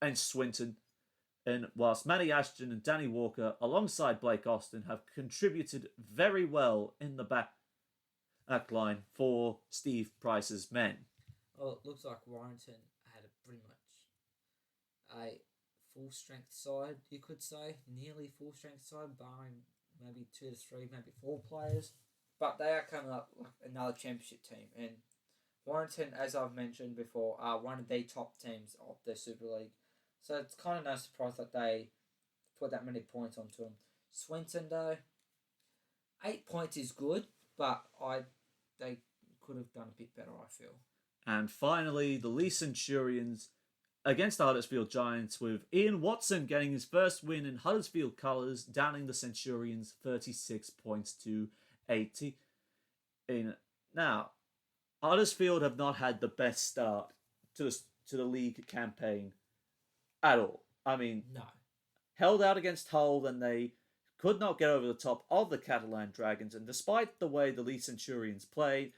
Speaker 1: and Swinton. And whilst Matty Ashton and Danny Walker, alongside Blake Austin, have contributed very well in the back line for Steve Price's men.
Speaker 2: Well, it looks like Warrington had a pretty much a full-strength side, you could say. Nearly full-strength side, barring maybe 2 to 3, maybe 4 players. But they are coming up like another championship team. And Warrington, as I've mentioned before, are one of the top teams of the Super League. So it's kind of no surprise that they put that many points onto them. Swinton, though, 8 points is good, but they could have done a bit better, I feel.
Speaker 1: And finally, the Lee Centurions against the Huddersfield Giants, with Ian Watson getting his first win in Huddersfield colours, downing the Centurions 36 points to 80. Now, Huddersfield have not had the best start to the league campaign at all. I mean,
Speaker 2: no.
Speaker 1: Held out against Hull, then they could not get over the top of the Catalan Dragons, and despite the way the Leeds Centurions played,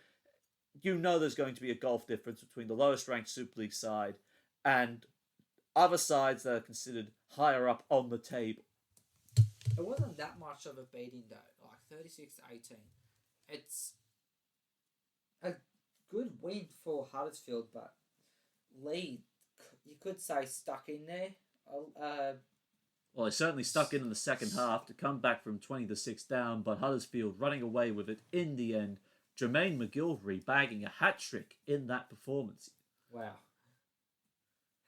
Speaker 1: you know there's going to be a gulf difference between the lowest ranked Super League side and other sides that are considered higher up on the table.
Speaker 2: It wasn't that much of a beating though, like 36-18. It's a good win for Huddersfield, but Leeds, you could say, stuck in there.
Speaker 1: Well, they certainly stuck in the second half to come back from 20-6 down, but Huddersfield running away with it in the end. Jermaine McGilvery bagging a hat-trick in that performance.
Speaker 2: Wow.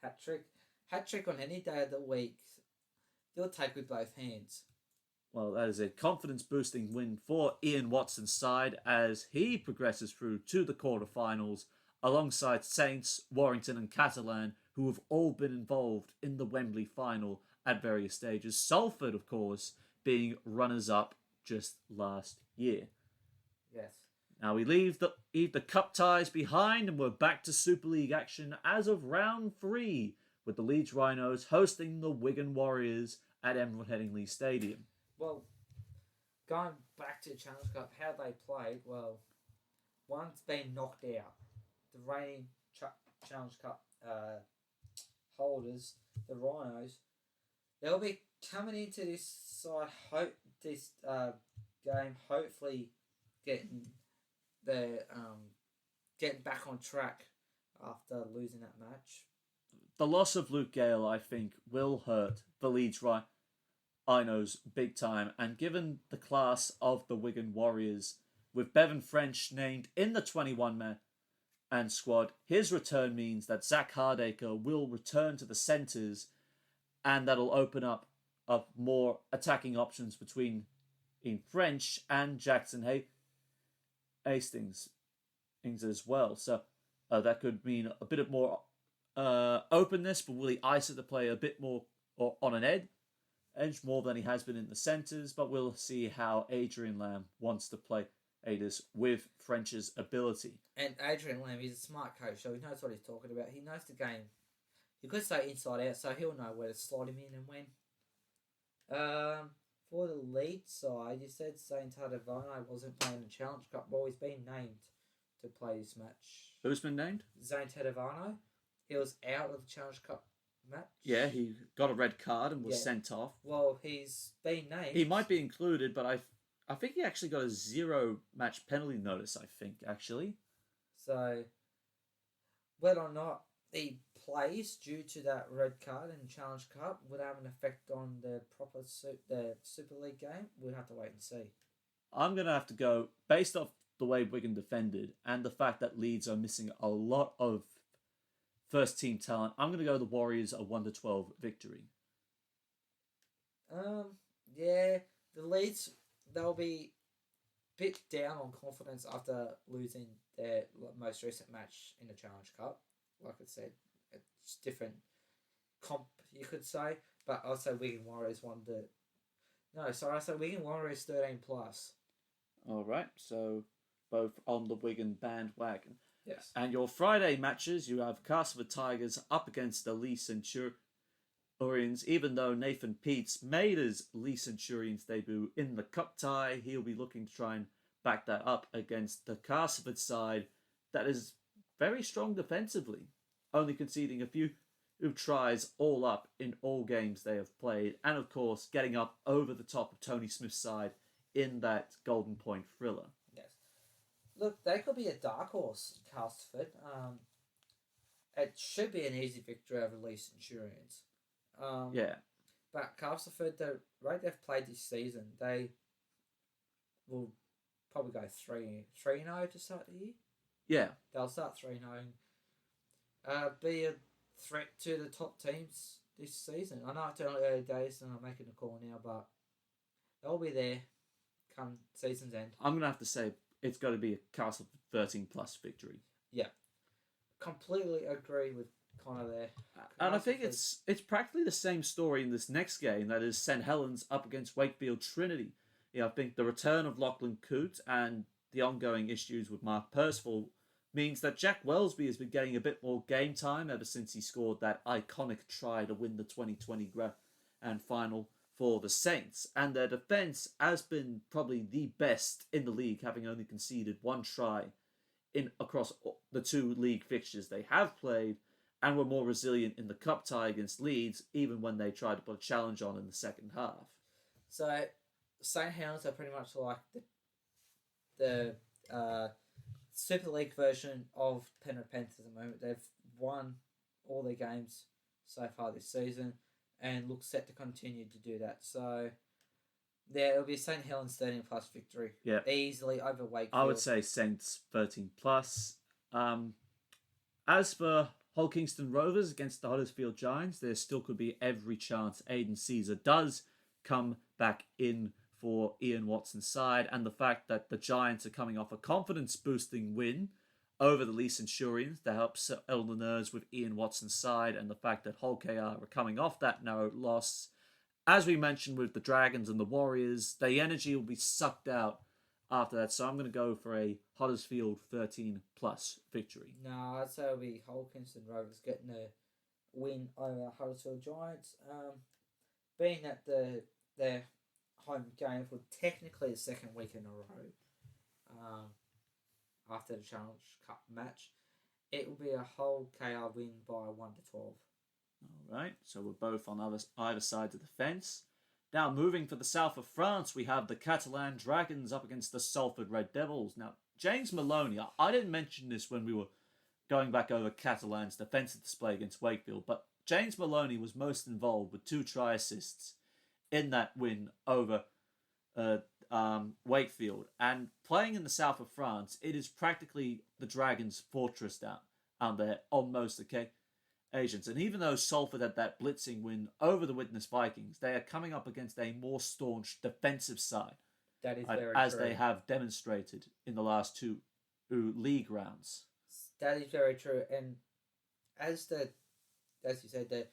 Speaker 2: Hat-trick on any day of the week, you'll take with both hands.
Speaker 1: Well, that is a confidence-boosting win for Ian Watson's side as he progresses through to the quarterfinals alongside Saints, Warrington and Catalan, who have all been involved in the Wembley final at various stages. Salford, of course, being runners-up just last year.
Speaker 2: Yes.
Speaker 1: Now we leave the cup ties behind and we're back to Super League action as of round 3, with the Leeds Rhinos hosting the Wigan Warriors at Emerald Headingley Stadium.
Speaker 2: Well, going back to the Challenge Cup, how they played, well, one's been knocked out. The reigning Challenge Cup holders, the Rhinos, they'll be coming into this game, hopefully getting back on track after losing that match.
Speaker 1: The loss of Luke Gale, I think, will hurt the Leeds Rhinos big time, and given the class of the Wigan Warriors, with Bevan French named in the 21-man and squad, his return means that Zach Hardacre will return to the centres, and that'll open up more attacking options between French and Jackson Hastings as well. So that could mean a bit of more openness for Willie Isa to play a bit more on an edge more than he has been in the centres, but we'll see how Adrian Lamb wants to play this with French's ability.
Speaker 2: And Adrian Lamb, he's a smart coach, so he knows what he's talking about. He knows the game. You could say inside out, so he'll know where to slot him in and when. For the Leeds side, you said Saint Tadavano wasn't playing the Challenge Cup. Well, he's been named to play this match.
Speaker 1: Who's been named?
Speaker 2: Zane Tadavano. He was out of the Challenge Cup match.
Speaker 1: Yeah, he got a red card and was sent off.
Speaker 2: Well, he's been named.
Speaker 1: He might be included, but I think he actually got a 0-match penalty notice, I think, actually.
Speaker 2: So, whether or not he plays due to that red card in Challenge Cup would have an effect on the the Super League game. We'll have to wait and see.
Speaker 1: I'm going to have to go, based off the way Wigan defended and the fact that Leeds are missing a lot of first team talent, I'm going to go the Warriors a 1-12 victory.
Speaker 2: Yeah, the Leeds, they'll be a bit down on confidence after losing their most recent match in the Challenge Cup. Like I said, it's different comp, you could say, but I'll say Wigan Warriors I say Wigan Warriors 13 plus.
Speaker 1: All right, so both on the Wigan bandwagon.
Speaker 2: Yes.
Speaker 1: And your Friday matches, you have Castleford Tigers up against the Lee Centurions. Even though Nathan Peets made his Lee Centurions debut in the cup tie, he'll be looking to try and back that up against the Castleford side that is very strong defensively, only conceding a few tries all up in all games they have played, and of course getting up over the top of Tony Smith's side in that Golden Point thriller.
Speaker 2: Yes. Look, they could be a dark horse, Castleford. It should be an easy victory over Lee Centurions.
Speaker 1: Yeah.
Speaker 2: But Castleford, the rate they've played this season, they will probably go 3-0 to start the year.
Speaker 1: Yeah.
Speaker 2: They'll start 3-0. Be a threat to the top teams this season. I know it's only early days and I'm making a call now, but they'll be there come season's end.
Speaker 1: I'm going to have to say it's got to be a Castleford 13 plus victory.
Speaker 2: Yeah. Completely agree with Connor there.
Speaker 1: And I think it's practically the same story in this next game, that is St Helens up against Wakefield Trinity. I think the return of Lachlan Coote and the ongoing issues with Mark Percival means that Jack Wellesby has been getting a bit more game time ever since he scored that iconic try to win the 2020 Grand Final for the Saints. And their defence has been probably the best in the league, having only conceded one try across the two league fixtures they have played, and were more resilient in the cup tie against Leeds, even when they tried to put a challenge on in the second half.
Speaker 2: So, St Helens are pretty much like the Super League version of Penrith Panthers at the moment. They've won all their games so far this season and look set to continue to do that. So, yeah, it'll be a St Helens 13 plus victory.
Speaker 1: Yeah.
Speaker 2: Easily over Wakefield.
Speaker 1: I would say Saints 13 plus. As for Hull Kingston Rovers against the Huddersfield Giants, there still could be every chance Aiden Caesar does come back in for Ian Watson's side, and the fact that the Giants are coming off a confidence-boosting win over the Lee Centurions to help settle the nerves with Ian Watson's side, and the fact that Hull KR are coming off that narrow loss. As we mentioned with the Dragons and the Warriors, the energy will be sucked out after that, so I'm going to go for a Huddersfield 13 plus victory.
Speaker 2: No, I'd say it'll be Hull Kingston Rovers getting a win over Huddersfield Giants. Being that their home game for technically the second week in a row, after the Challenge Cup match, it will be a Hull KR win by 1-12.
Speaker 1: All right, so we're both on either side of the fence. Now, moving for the south of France, we have the Catalan Dragons up against the Salford Red Devils. Now, James Maloney, I didn't mention this when we were going back over Catalan's defensive display against Wakefield, but James Maloney was most involved with 2 try assists in that win over Wakefield. And playing in the south of France, it is practically the Dragons' fortress down there on most occasions. And even though Salford had that blitzing win over the Witness Vikings, they are coming up against a more staunch defensive side.
Speaker 2: That is very
Speaker 1: as
Speaker 2: true.
Speaker 1: They have demonstrated in the last 2 league rounds.
Speaker 2: That is very true. And as you said, the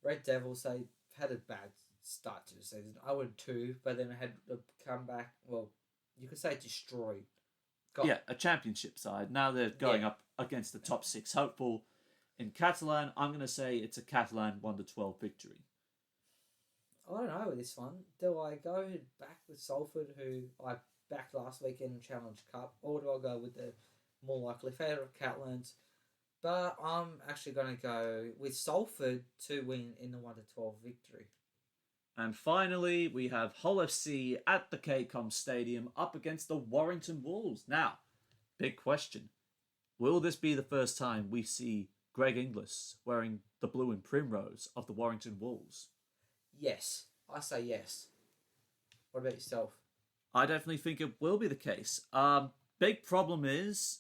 Speaker 2: Red Devils, they had a bad start to the season. 0-2, but then had to come back. Well, you could say destroyed.
Speaker 1: A championship side. Now they're going up against the top 6 hopeful. In Catalan, I'm going to say it's a Catalan 1-12 victory.
Speaker 2: I don't know with this one. Do I go back with Salford, who I backed last week in Challenge Cup, or do I go with the more likely favourite of Catalans? But I'm actually going to go with Salford to win in the 1-12 victory.
Speaker 1: And finally, we have Hull FC at the KCOM Stadium up against the Warrington Wolves. Now, big question. Will this be the first time we see Greg Inglis wearing the blue and primrose of the Warrington Wolves?
Speaker 2: Yes. I say yes. What about yourself?
Speaker 1: I definitely think it will be the case. Big problem is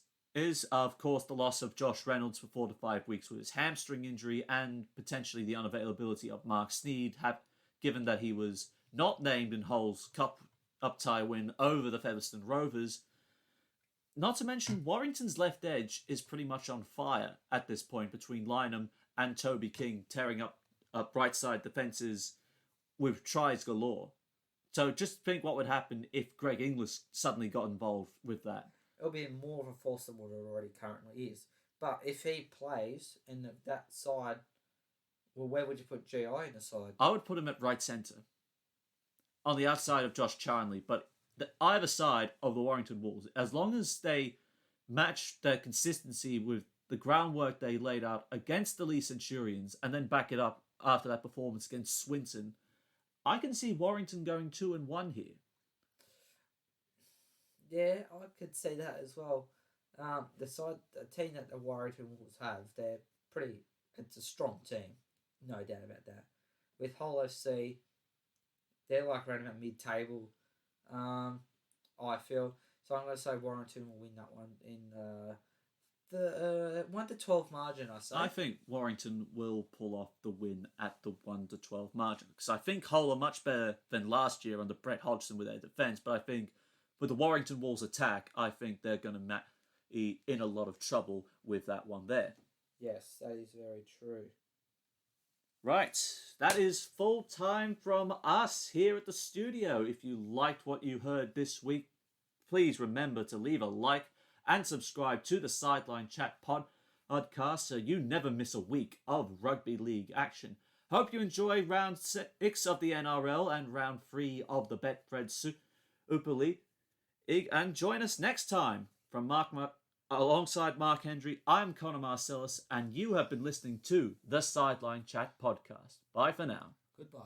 Speaker 1: of course the loss of Josh Reynolds for 4 to 5 weeks with his hamstring injury and potentially the unavailability of Mark Sneed, given that he was not named in Hull's Cup up-tie win over the Featherstone Rovers. Not to mention Warrington's left edge is pretty much on fire at this point between Lynham and Toby King tearing up right side defences with tries galore. So just think what would happen if Greg Inglis suddenly got involved with that.
Speaker 2: It'll be more of a force than what it already currently is. But if he plays in that side, well, where would you put GI in the side?
Speaker 1: I would put him at right centre, on the outside of Josh Charnley, but either side of the Warrington Wolves, as long as they match their consistency with the groundwork they laid out against the Lee Centurions and then back it up after that performance against Swinton, I can see Warrington going 2-1 here.
Speaker 2: Yeah, I could see that as well. The team that the Warrington Wolves have, it's a strong team, no doubt about that. With Hull FC, they're like around about mid-table, I feel. So I'm going to say Warrington will win that one in the 1-12 margin, I say.
Speaker 1: I think Warrington will pull off the win at the 1-12 margin, because I think Hull are much better than last year under Brett Hodgson with their defence, but I think with the Warrington Wolves attack, I think they're going to be in a lot of trouble with that one there.
Speaker 2: Yes, that is very true.
Speaker 1: Right, that is full time from us here at the studio. If you liked what you heard this week, please remember to leave a like and subscribe to the Sideline Chat podcast so you never miss a week of rugby league action. Hope you enjoy round 6 of the NRL and round 3 of the Betfred Super League. And join us next time. From alongside Mark Hendry, I'm Connor Marcellus, and you have been listening to the Sideline Chat podcast. Bye for now.
Speaker 2: Goodbye.